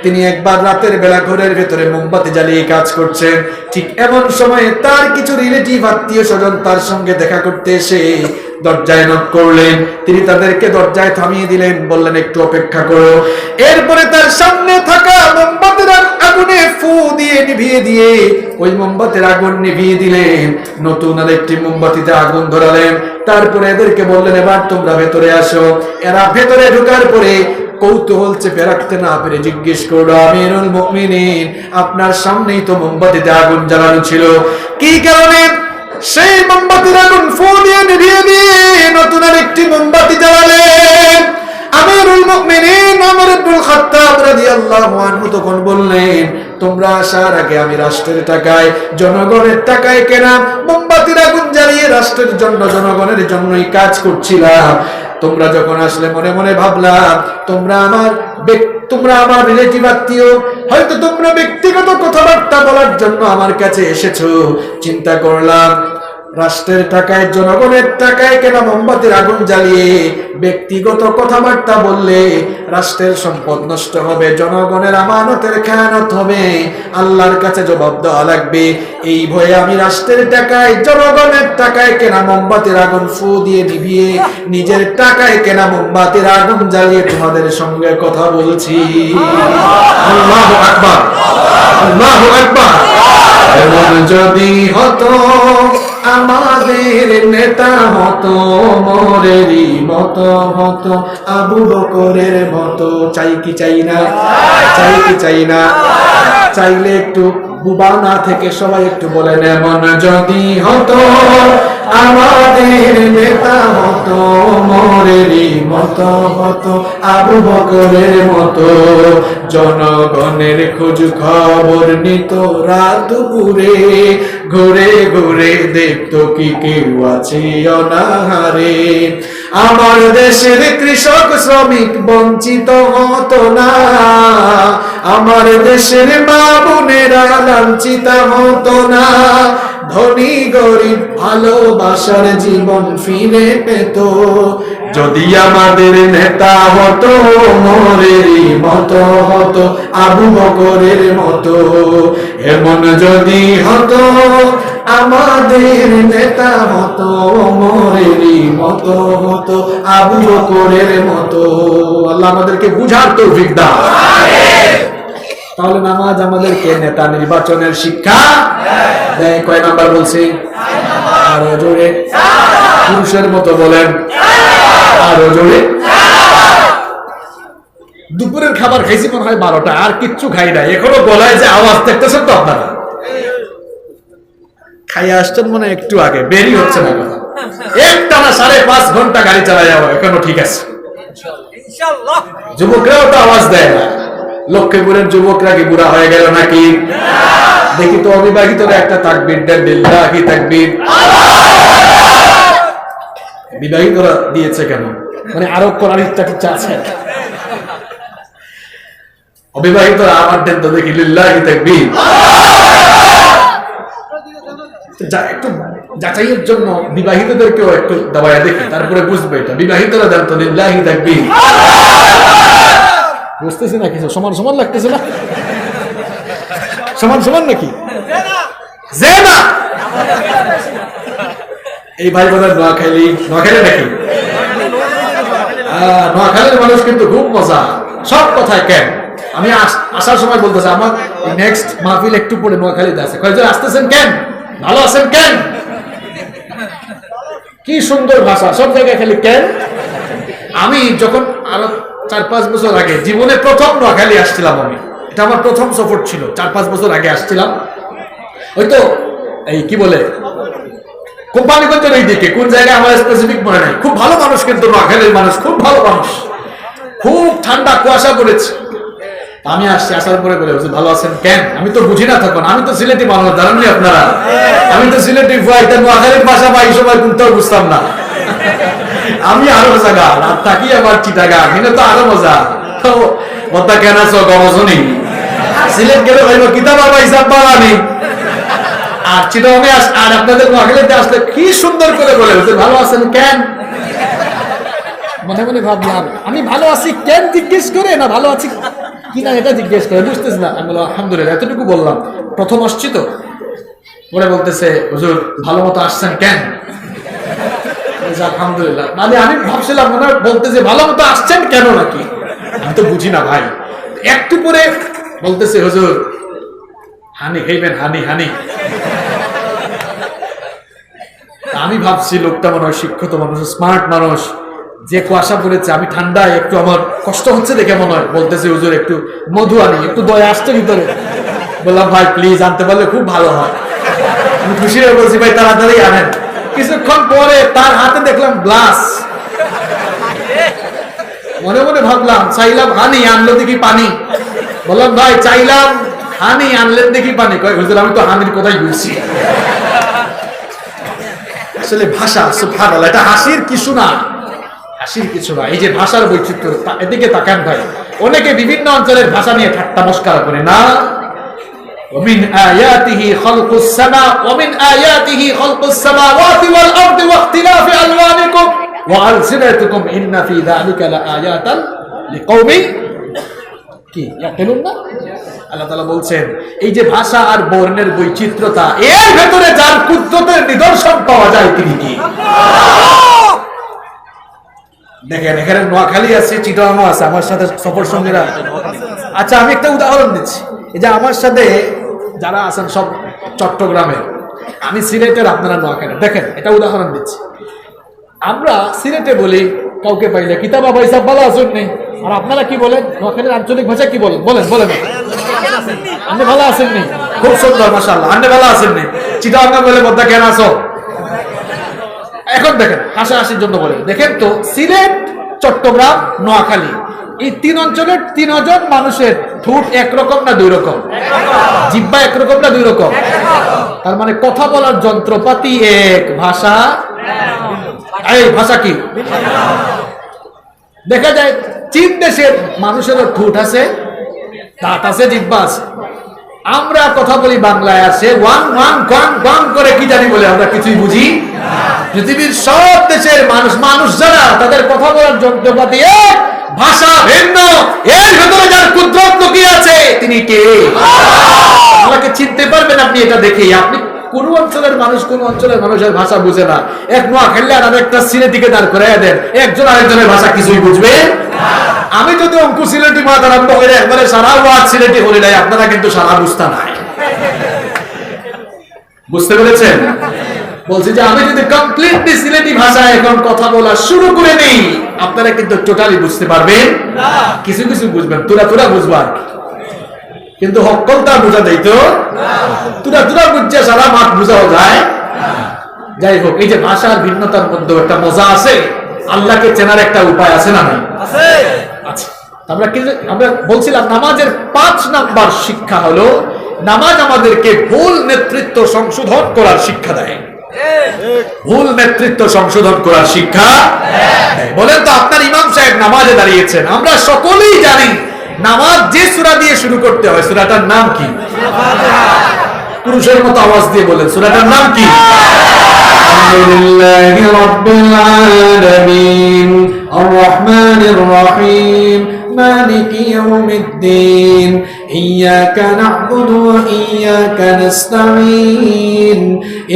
তিনি একবার রাতের বেলা ঘরের ভেতরে মোমবাতি জ্বালিয়ে কাজ করছেন। ঠিক এমন সময়ে তার কিছু রিলেটিভ আত্মীয় স্বজন তার সঙ্গে দেখা করতে এসে দরজায় নক করলেন। তিনি তাদেরকে দরজায় থামিয়ে দিলেন, বললেন একটু অপেক্ষা করো। এরপরে তার সামনে থাকা মোমবাতির আগুনে ফু দিয়ে নিভিয়ে দিয়ে ওই মোমবাতির আগুন নিভিয়ে দিলেন। নতুন আরেকটি মোমবাতিতে আগুন ধরালেন। তারপরে এদেরকে বললেন এবার তোমরা ভেতরে আসো। এরা ভেতরে ঢোকার পরে কৌতূহল চেপে রাখতে না পেরে জিজ্ঞেস করলো, আমিরুল মুমিনিন, আপনার সামনেই তো মোমবাতিতে আগুন জ্বালানো ছিল, কি কারণে সেই মোমবাতির আগুন ফু দিয়ে নিভিয়ে দিয়ে নতুন আরেকটি মোমবাতি জ্বালালেন? আমিরুল মুমিনিন ওমর ইবনুল খাত্তাব রাদিয়াল্লাহু আনহু তখন বললেন, তোমরা আসার আগে আমি রাষ্ট্রের টাকায়, জনগণের টাকায় কেনা মোমবাতির আগুন জ্বালিয়ে রাষ্ট্রের জন্য, জনগণের জন্যই কাজ করছিলাম। তোমরা যখন আসলে মনে মনে ভাবলাম তোমরা আমার রিলেটিভ আত্মীয়, হয়তো তোমরা ব্যক্তিগত কথাবার্তা বলার জন্য আমার কাছে এসেছো। চিন্তা করলাম রাষ্ট্রের টাকায়, জনগণের টাকায় কেনা মোমবাতির আগুন জ্বালিয়ে ব্যক্তিগত কথাবার্তা বললে রাষ্ট্রের সম্পদ নষ্ট হবে, জনগণের আমানতের খেয়ানত হবে, আল্লাহর কাছে জবাব দেওয়া লাগবে। এই ভয়ে আমি রাষ্ট্রের টাকায়, জনগণের টাকায় কেনা মোমবাতির আগুন ফু দিয়ে নিভিয়ে নিজের টাকায় কেনা মোমবাতির আগুন জ্বালিয়ে তোমাদের সঙ্গে কথা বলছি। আল্লাহু আকবার, আল্লাহু আকবার। এমন যদি হতো আমাদের নেতা হতো, ওমরেরই মতো হতো, আবু বকরের মতো। চাই কি চাই না? চাই কি চাই না? চাইলে একটু বুবা না থেকে সবাই একটু বলেন, এমন যদি হতো আমাদের নেতা হতো, ওমরেরই মতো হতো, আবু বকরের মতো। জনগণের খোঁজ খবর নিত রাত দুপুরে, ঘুরে ঘুরে দেখতো কি কেউ আছে অনাহারে। আমার দেশের কৃষক শ্রমিক বঞ্চিত হতো না, আমার দেশের মা বোনেরা লাঞ্ছিত হতো না, ধনী গরিব ভালোবাসার জীবন ফিরে পেত। যদি আমাদের নেতা হতো, ওমরেরই মতো হতো, আবু বকরের মতো। এমন যদি হতো আমাদের নেতা হতো, ওমরেরই মতো হতো, আবু বকরের মতো। আল্লাহ আমাদেরকে বুঝার তৌফিক দাও। তাহলে নামাজ আমাদেরকে নেতা নির্বাচনের শিক্ষা দেয়। কয় নাম্বার বলছি? আরো জোরে, পুরুষের মতো বলেন, আরো জোরে। দুপুরের খাবার খাইছি মনে হয় 12টা, আর কিচ্ছু খাই নাই, এখনো গলায় যে আওয়াজ দেখতেছেন তো আপনারা, খাইয়া আসছেন মনে একটু আগে, বেরি হচ্ছে না কথা। একটানা 5.5 ঘন্টা গাড়ি চালাই যাবো, এখনো ঠিক আছে। যুবকরাও তো আওয়াজ দেয় না। লক্ষ্মীপুরের যুবকরা কি বুড়া হয়ে গেল নাকি? দেখি তো অবিবাহিতরা একটা তাকবীর দেন, লিল্লাহি তাকবীর। বিবাহিতরা দিয়েছে কেন? মানে আরো করার ইচ্ছা আছে? অবিবাহিতরা আমার দেন তো দেখি, লিল্লাহি তাকবীর। একটু যাচাইয়ের জন্য বিবাহিতদেরকেও একটু দাবায়া দেখি, তারপরে বুঝবে এটা। বিবাহিতরা দেন তো, লিল্লাহি তাকবীর। বুঝতেছি না কিছু, সমান সমান লাগতেছে না? সমান সমান নাকি? জেনা এই ভাই বোধহয় নোয়াখালী নাকি? নোয়াখালীর মানুষ কিন্তু খুব মজা, সব কথায় কেন। আমি আসার সময় বলতেছি আমার নেক্সট মাহফিল একটু পরে নোয়াখালীতে আছে, কয়েকজন আসতেছেন কেন, ভালো আছেন কেন, কি সুন্দর ভাষা, সব জায়গায় খালি কেন। আমি যখন আরো 4-5 বছর আগে জীবনে প্রথম নোয়াখালী আসছিলাম, আমি এটা আমার প্রথম সফর ছিল, 4-5 বছর আগে আসছিলাম। হয়তো এই কি বলে কোম্পানিগঞ্জের এই দিকে কোন জায়গায় আমার স্পেসিফিক মনে নাই। খুব ভালো মানুষ, কিন্তু নোয়াখালীর মানুষ খুব ভালো মানুষ, খুব ঠান্ডা কুয়াশা পড়েছে। আমি আসছি, আসার পরে বলে ভালো আছেন কেন, আমি তো বুঝি না তখন, আমি তো সিলেটি মানুষ, জানেননি আপনারা, আমি তো সিলেটি নোয়াখালীর ভাষা বা এই সময় কোনটাও বুঝতাম না। আমি আরো জায়গা রাত থাকি আবার চিটাগা, কিন্তু তো আরো মজা। তো বদ্দা কেন আছো গমজনি, সিলেট গেলে ভাইব কিতাব বাবা হিসাব বাবানি, আর চিটাগঙ্গে আর আপনাদের নোয়াখালীতে আসলে কি সুন্দর করে বলে ভালো আছেন কেন। মনে মনে ভাবলাম আমি ভালো আছি কেন জিজ্ঞেস করে, না ভালো আছি কিনা এটা জিজ্ঞেস করে, বুঝতেছি না। আমি বললাম আলহামদুলিল্লাহ, এতটুকু বললাম, প্রথম আসছি তো। পরে বলতেছে হুজুর ভালো মতো আসছেন কেন, আলহামদুলিল্লাহ। মানে আমি ভাবছিলাম মনে বলতেছে ভালো মতো আসছেন কেন নাকি, আমি তো বুঝি না ভাই। একটু পরে বলতেছে হুজুর হানি খাইবেন, হানি হানি। আমি ভাবছি লোকটা মনে হয় শিক্ষিত মানুষ, স্মার্ট মানুষ, যে কুয়াশা পড়েছে, আমি ঠান্ডায় একটু আমার কষ্ট হচ্ছে দেখে মনে হয় বলতেছে হুজুর একটু মধু আনি, একটু দয়া আসছে ভিতরে। বললাম ভাই প্লিজ আনতে পারলে খুব ভালো হয়। আমি খুশি হয়ে বলছি ভাই তাড়াতাড়ি আনেন। কিছুক্ষণ পরে তার হাতে দেখলাম গ্লাস, মনে মনে ভাবলাম চাইলাম হানি, আনলো দেখি পানি। বললাম ভাই চাইলাম হানি, আনলেন দেখি পানি। কয় হুজুর আমি তো হানির কথাই বলছি। আসলে ভাষা সুবহানাল্লাহ, এটা হাসির কিছু না, হাসির কিছু না। এই যে ভাষার বৈচিত্র্য, এদিকে তাকান ভাই, অনেকে বিভিন্ন অঞ্চলের ভাষা নিয়ে ঠাট্টা মস্করা করে না। ومن آياته خلق السماء ومن آياته خلق السماوات والأرض واختلاف ألوانكم وألسنتكم إن في ذلك لآيات لقوم কি ইয়াকিলুন না। আল্লাহ তাআলা বলছেন এই যে ভাষা আর বর্ণের বৈচিত্র্যতা, এর ভেতরে যার কুদরতের নিদর্শন পাওয়া যায় তিনি কি আল্লাহ। দেখেন এখানে নোয়াখালী আছে, চিটাগাং আছে, আমার সাথে সফর সঙ্গীরা। আচ্ছা আমি একটা উদাহরণ দিচ্ছি, এই যে আমার সাথে যারা আছেন সব চট্টগ্রামের, আমি সিলেটের, আপনারা নোয়াখালী। দেখেন এটা উদাহরণ দিচ্ছি, আমরা সিলেটে বলি কাউকে পাইলে কিতাব বাবা হিসাব ভালো আছেন নেই, আর আপনারা কি বলেন নোয়াখালীর আঞ্চলিক ভাষা কি বলেন, বলেন বলেন আপনি ভালো আছেন নি, খুব সুন্দর মাশাআল্লাহ, আপনি ভালো আছেন নি। চিটাগাং বলে বদ্দা কেন আছো। এখন দেখেন হাসাহাসির জন্য বলে, দেখেন তো সিলেট, চট্টগ্রাম, নোয়াখালী, এই তিন অঞ্চলের 3 জন মানুষের ঠোঁট একরকম না দুই রকম, জিহ্বা একরকম না দুই রকম। তার মানে কথা বলার যন্ত্রপাতি এক, ভাষা এই ভাষা কি দেখা যায়। চীন দেশের মানুষেরও ঠোঁট আছে, দাঁত আছে, জিহ্বা আছে। আমরা কথা বলি বাংলায় আছে ওয়ান ওয়ান গান গান করে কি জানি বলে, আমরা কিছুই বুঝি। পৃথিবীর সব দেশের মানুষ যারা, তাদের কথা বলার যন্ত্রপাতি এক, ভাষা ভিন্ন, এর ভেতরে যার কুদরত লুকিয়ে আছে তিনি কে আল্লাহকে চিনতে পারবেন আপনি এটা দেখেই। আপনি কোন অঞ্চলের মানুষ কোন অঞ্চলের মানুষের ভাষা বুঝে না, এক নোয়াখালী আর আরেকটা সিলেটিকে দাঁড় করে দেন, একজন আরেকজনের ভাষা কিছুই বুঝবে। আমি যদি অঙ্কু সিলেটি মাথা আরম্ভ করে একবারে সারা ওয়ার্ড সিলেটি হলে নাই, আপনারা কিন্তু সারা বুঝতে নাই। বুঝতে পেরেছেন? বলছি যে আমি যদি কমপ্লিটলি সিলেটি ভাষায় এখন কথা বলা শুরু করে নেই, আপনারা কিন্তু টোটালি বুঝতে পারবেন না, কিছু কিছু বুঝবেন, তুরা বুঝবার, কিন্তু হকলটা বোঝা যাইত তুরা বুঝছে সারা মাঠ বোঝাও যায়। যাই হোক, এই যে ভাষার ভিন্নতার মধ্যে একটা মজা আছে, আল্লাহকে চেনার একটা উপায় আছে না নাই? আচ্ছা, আমরা বলছিলাম নামাজের 5 নাম্বার শিক্ষা হলো নামাজ আমাদেরকে ভুল নেতৃত্ব সংশোধন করার শিক্ষা দেয়। ভুল নেতৃত্ব সংশোধন করার শিক্ষা দেয়। বলেন তো আপনার ইমাম সাহেব নামাজে দাঁড়িয়েছেন, আমরা সকলেই জানি নামাজ যে সূরা দিয়ে শুরু করতে হয়, সূরাটার নাম কি? পুরুষের মতো আওয়াজ দিয়ে বলেন, সূরাটার নাম কি? আলহামদুলিল্লাহি রাব্বিল আলামিন আর রহমানির রহিম মালিকি ইয়াউমিদ্দিন ইয়্যাকা না'বুদু ওয়া ইয়্যাকা নাস্তাঈন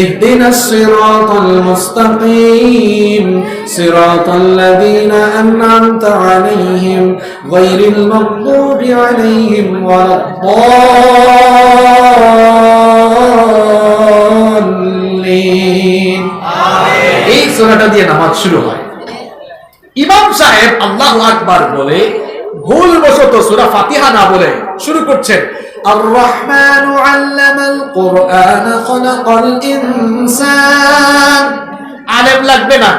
ইহদিনাস সিরাতাল মুস্তাকিম সিরাতাল লাযীনা আন'আমতা আলাইহিম গায়রিল মাগদুবি আলাইহিম ওয়ালাদ-দাল্লিন। এই সূরাটা দিয়ে নামাজ শুরু হয়। ইমাম সাহেব আল্লাহু আকবার বলে ভুলবশত সূরা ফাতিহা না বলে শুরু করছেন আর রহমানু আল্লামাল কুরআন খালাকাল ইনসান। আলেম লাগবে না,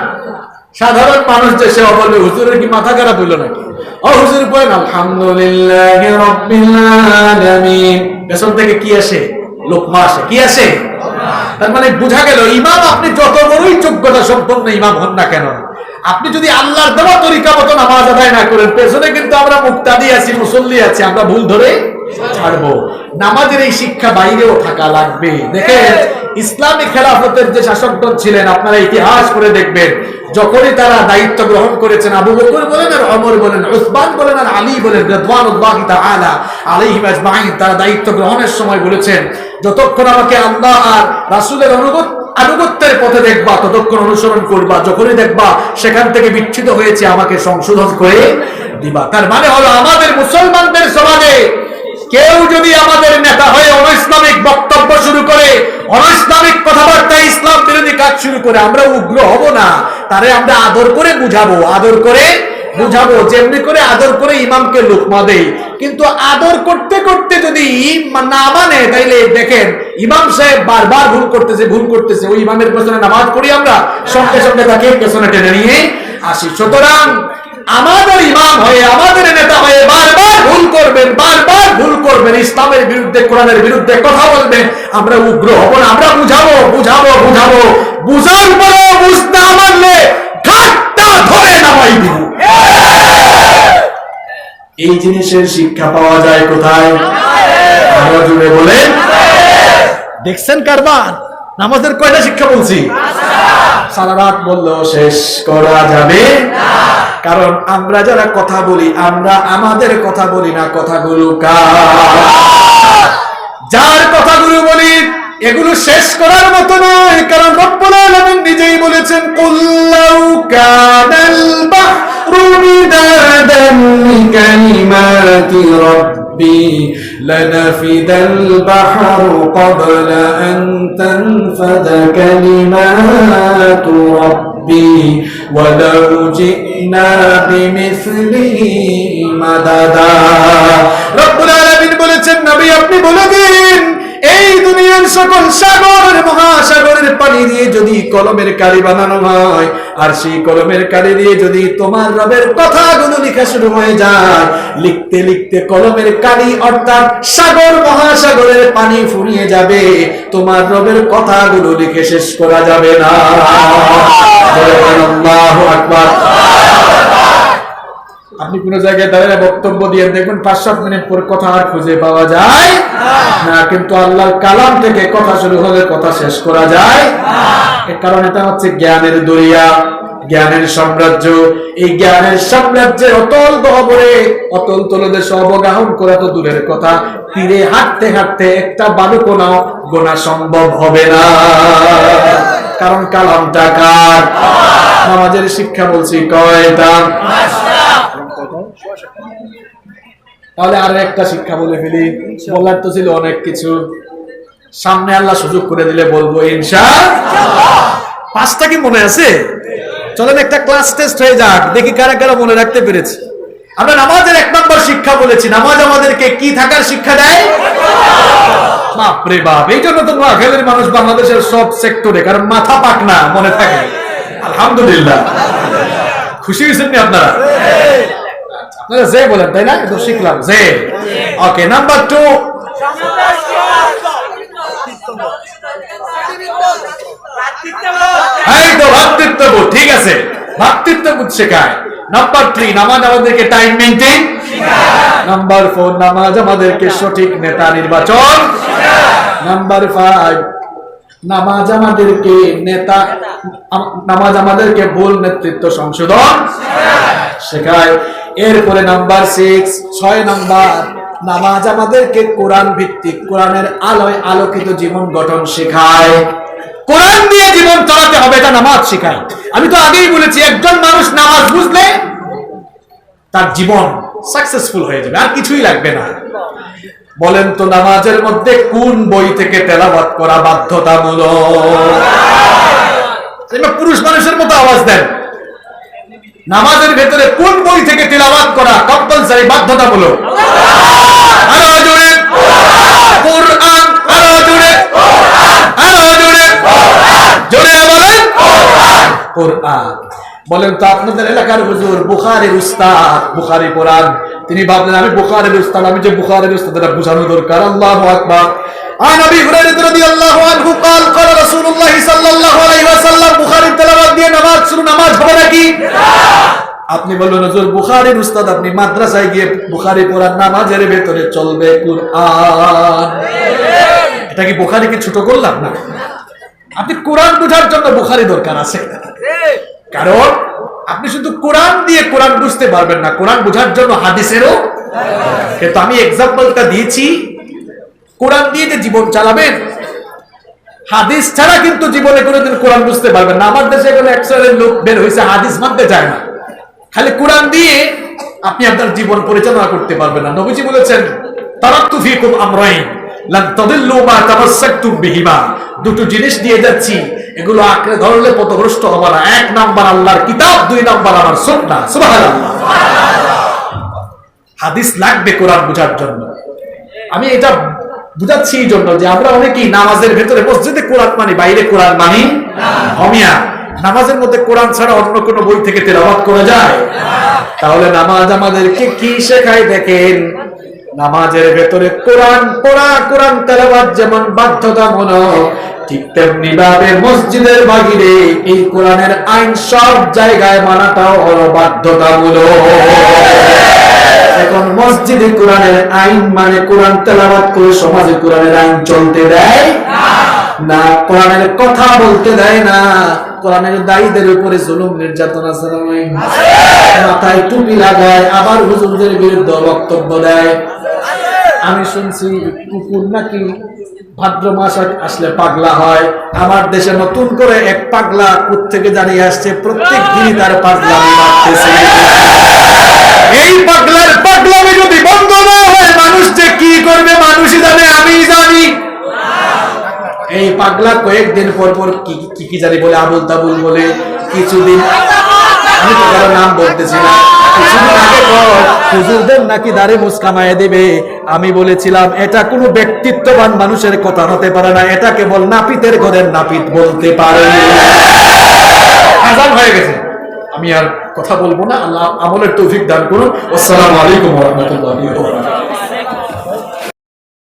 সাধারণ মানুষ যে সে বলবে হুজুরের কি মাথা খারাপ হইল নাকি? ও হুজুর বলেন আলহামদুলিল্লাহি রাব্বিল আলামিন, পেছন থেকে কি আসে? লোকমা আসে। কি আসে? তার মানে বোঝা গেল ইমাম আপনি যত বড়ই যোগ্যতা সম্পন্ন ইমাম হন না কেন, আপনি যদি আল্লাহর দেওয়া তরিকা মতো নামাজ আদায় না করেন, পেছনে কিন্তু আমরা মুক্তাদি আছি, মুসল্লি আছি, আমরা ভুল ধরে ছাড়বো। নামাজের এই শিক্ষা বাইরেও থাকা লাগবে। দেখেন ইসলামী খেলাফতের যে শাসকগণ ছিলেন, আপনারা ইতিহাস করে দেখবেন, যখনই তারা দায়িত্ব গ্রহণ করেছেন, আবু বকর বলেন আর ওমর বলেন, উসমান বলেন আর আলী বলেন রাদিয়াল্লাহু তাআলা আলাইহিম আজমাইন, তারা দায়িত্ব গ্রহণের সময় বলেছেন যতক্ষণ আমাকে আল্লাহ আর রাসূলের আনুগত্যের পথে দেখবা ততক্ষণ অনুসরণ করবা, যখনই দেখবা সেখান থেকে বিচ্ছিন্ন হয়েছে আমাকে সংশোধন করে দিবা। তার মানে হলো আমাদের মুসলমানদের সমাজে কেউ যদি আমাদের নেতা হয়ে অনৈসলামিক বক্তব্য শুরু করে, অনৈসলামিক কথাবার্তা, ইসলাম বিরোধী কাজ শুরু করে, আমরা উগ্র হব না, তারে আমরা আদর করে বুঝাবো, আদর করে বুঝাবো, যেমনি করে আদর করে ইমামকে লুকমা দেই। কিন্তু আদর করতে করতে যদি না মানে, তাইলে দেখেন ইমাম সাহেব বারবার ভুল করতেছে, ওই ইমামের পেছনে নামাজ পড়ি আমরা, সঙ্গে সঙ্গে তাকে পেছনে টেনে নিয়ে আসি। সুতরাং আমাদের ইমাম হয়ে, আমাদের নেতা হয়ে বারবার ভুল করবেন, ইসলামের বিরুদ্ধে, কোরআনের বিরুদ্ধে কথা বলবেন, আমরা উগ্র হব না, আমরা বুঝাবো। বুঝার পরে বুঝ না মানলে ঘাটটা ধরে নামাই দিব। এই জিনিসের শিক্ষা পাওয়া যায় কোথায়? আরো জুড়ে বলেন। দেখছেন কারবার? নামাজের কয়টা শিক্ষা বলছি? সারা রাত বললেও শেষ করা যাবে না। কারণ আমরা যারা কথা বলি, আমরা আমাদের কথা বলি না, কথাগুলো কার? যার কথাগুলো বলি এগুলো শেষ করার মতো নয়। কারণ রব্বুল আলামিন নিজেই বলেছেন কুল্লাউ কানাল বাহরু মিদাদান লিকালিমাতি রাব্বি লানাফিদাল বাহরু ক্বাবলা আন তানফাদা কালিমাতু রাব্বি ওয়ালাউ জিনা বিমিসলিহি মাদাদা। রব্বুল আলামিন বলেছেন নবী আপনি বলে দিন, এই দুনিয়ার সকল সাগর মহাসাগরের পানি দিয়ে যদি কলমের কালি বানানো হয়, আর সেই কলমের কালি দিয়ে যদি তোমার রবের কথাগুলো লেখা শুরু হয়ে যায়, লিখতে লিখতে কলমের কালি অর্থাৎ সাগর মহাসাগরের পানি ফুরিয়ে যাবে, তোমার রবের কথাগুলো লিখে শেষ করা যাবে না। আল্লাহু আকবার। আপনি কোন জায়গায় দাঁড়িয়ে বক্তব্য দিয়ে দেখবেন 5-7 মিনিট পর কথা আর খুঁজে পাওয়া যায় না, কিন্তু আল্লাহর কালাম থেকে কথা শুরু হলে কথা শেষ করা যায় না। এর কারণ এটা হচ্ছে জ্ঞানের দরিয়া, জ্ঞানের সাম্রাজ্য। এই জ্ঞানের সাম্রাজ্যের অতল গহ্বরে অতল তলদেশে অবগাহন করা তো দূরের কথা, তীরে হাঁটতে হাঁটতে একটা বালুকণাও গোনা সম্ভব হবে না। কারণ কালামটা কার? নামাজের শিক্ষা বলছি কয়টা? তাহলে আর একটা শিক্ষা বলে ফেলি, বলার তো ছিল অনেক কিছু, সামনে আল্লাহ সুযোগ করে দিলে বলবো ইনশাআল্লাহ। 5টা কি মনে আছে? চলেন একটা ক্লাস টেস্ট হয়ে যাক, দেখি কারা কারা মনে রাখতে পেরেছি। আমরা নামাজের 1 নম্বর শিক্ষা বলেছি, নামাজ আমাদেরকে কি থাকার শিক্ষা দেয়? বাপরে বাপ, এই জন্য তো নোয়াখালীর মানুষ বাংলাদেশের সব সেক্টরে, কারণ মাথা পাক না, মনে থাকে। আলহামদুলিল্লাহ, খুশি হয়েছেন নি আপনারা? আপনারা যে বলেন তাই না, তো শিখলাম যে। ওকে, নাম্বার 2, এই তো ভ্রাতৃত্ববোধ। ঠিক আছে, ভ্রাতৃত্ববোধ শেখায়। নাম্বার 3, নামাজ আমাদেরকে টাইম মেইনটেইন শেখায়। নাম্বার 4, নামাজ আমাদেরকে সঠিক নেতা নির্বাচন শেখায়। নাম্বার 5, নামাজ আমাদেরকে ভুল নেতৃত্ব সংশোধন শেখায়। এরপরে নাম্বার 6 নাম্বার, নামাজ আমাদেরকে কোরআন ভিত্তিক, কোরআনের আলোয় আলোকিত জীবন গঠন শেখায়। কোরআন দিয়ে জীবন চালাতে হবে, এটা নামাজ শেখায়। আমি তো আগেই বলেছি, একজন মানুষ নামাজ বুঝলে তার জীবন সাকসেসফুল হয়ে যাবে, আর কিছুই লাগবে না। বলেন তো, নামাজের মধ্যে কোন বই থেকে তেলাওয়াত করা বাধ্যতামূলক? পুরুষ মানুষের মতো আওয়াজ দেন। নামাজের ভেতরে কোন বই থেকে তেলাওয়াত করা কম্পালসারি, বাধ্যতামূলক? আরো জোরে কোরআন, আরো জোরে, আরো জোরে, জোরে বলেন কোরআন। বলেন তো, আপনাদের এলাকার হুজুর বুখারীর উস্তাদ, বুখারী পড়ান, তিনি ভাবলেন আমি বুখারীর উস্তাদ, আমি যে বুখারীর উস্তাদ এটা বোঝানো দরকার। আল্লাহু আকবার। আন আবি হুরায়রা রাদিয়াল্লাহু আনহু قال قال رسول الله صلى الله عليه وسلم, বুখারী তেলাওয়াত দিয়ে নামাজ শুরু, নামাজ হবে নাকি? আপনি বললেন হুজুর বুখারীর উস্তাদ, আপনি মাদ্রাসায় গিয়ে বুখারী পড়ান, নামাজের ভেতরে চলবে কোরআন। এটা কি বুখারীকে ছোট করলাম? না, আপনি কোরআন বোঝার জন্য বুখারী দরকার আছে, কারণ আপনি শুধু কোরআন দিয়ে কোরআন বুঝতে পারবেন না, কোরআন বোঝার জন্য হাদিসেরও। কিন্তু আমি এক্সাম্পলটা দিয়েছি, কোরআন দিয়ে যে জীবন চালাবেন, হাদিস ছাড়া কিন্তু জীবনে কোনোদিন কোরআন বুঝতে পারবেন না। আমার দেশে কোনো একশোরের লোক বের হয়েছে হাদিস মানতে চায় না, খালি কোরআন দিয়ে আপনি আপনার জীবন পরিচালনা করতে পারবেন না। নবীজি বলেছেন, তারাক্তু ফীকুম আমরাইন লান তাদিল্লু মা তামাসসাকতুম বিহিমা, দুটো জিনিস দিয়ে যাচ্ছি, এগুলো আঁকড়ে ধরলে পথভ্রষ্ট হবে না। এক নাম্বার আল্লাহর কিতাব, দুই নাম্বার আমার সুন্নাহ। সুবহানাল্লাহ। হাদিস লাগবে কোরআন বোঝার জন্য। আমি এটা বুঝাচ্ছি এই জন্য যে আমরা অনেকেই নামাজের ভেতরে মসজিদে কোরআন মানি, বাইরে কোরআন মানি না। নামাজের মধ্যে কোরআন ছাড়া অন্য কোনো বই থেকে তেলাওয়াত করা যায়? তাহলে নামাজ আমাদেরকে কি শেখায় দেখেন। নামাজের ভেতরে কোরআন পড়া, কোরআন তেলাওয়াত যেমন বাধ্যতামূলক, ঠিক তেমনি ভাবে মসজিদের বাহিরে এই কোরআনের আইন সব জায়গায় মানাটাও হলো বাধ্যতামূলক। এখন মসজিদে কোরআনের আইন মানে কোরআন তেলাওয়াত করে সমাজে কোরআনের আইন চলতে দেয় না, কোরআনের কথা বলতে দেয় না। কোরআনের দায়ীদের উপরে জুলুম নির্যাতন আছে, মাথায় টুপি লাগায়, আবার হুজুরদের বিরুদ্ধে বক্তব্য দেয়। আমি শুনছি কুকুর নাকি ভাদ্র মাস আসলে পাগলা হয়। আমার দেশে নতুন করে এক পাগলা কোত্থেকে জানিয়ে আসছে, প্রত্যেক দিনই তার পাগলামি বাড়তেছে। এই পাগলার পাগলামি যদি বন্ধ না হয়, মানুষ যে কি করবে মানুষই জানে, আমি জানি। এই পাগলা কয়েকদিন পর পর কি জানি বলে, আবুল তাবুল বলে। কিছুদিন, আমি তো কারো নাম বলতেছি না, কিছুদিন আগে হুজুরদের নাকি দাড়ি মুসকামায় দিবে। আমি বলেছিলাম এটা কোনো ব্যক্তিত্ববান মানুষের কথা হতে পারে না, এটা কেবল নাপিতের ঘরের নাপিত বলতে পারে। আযান হয়ে গেছে, আমি আর কথা বলবো না। আল্লাহ আমলের তৌফিক দান করুন। আসসালামু আলাইকুম ওয়া রাহমাতুল্লাহি ওয়া বারাকাতুহু।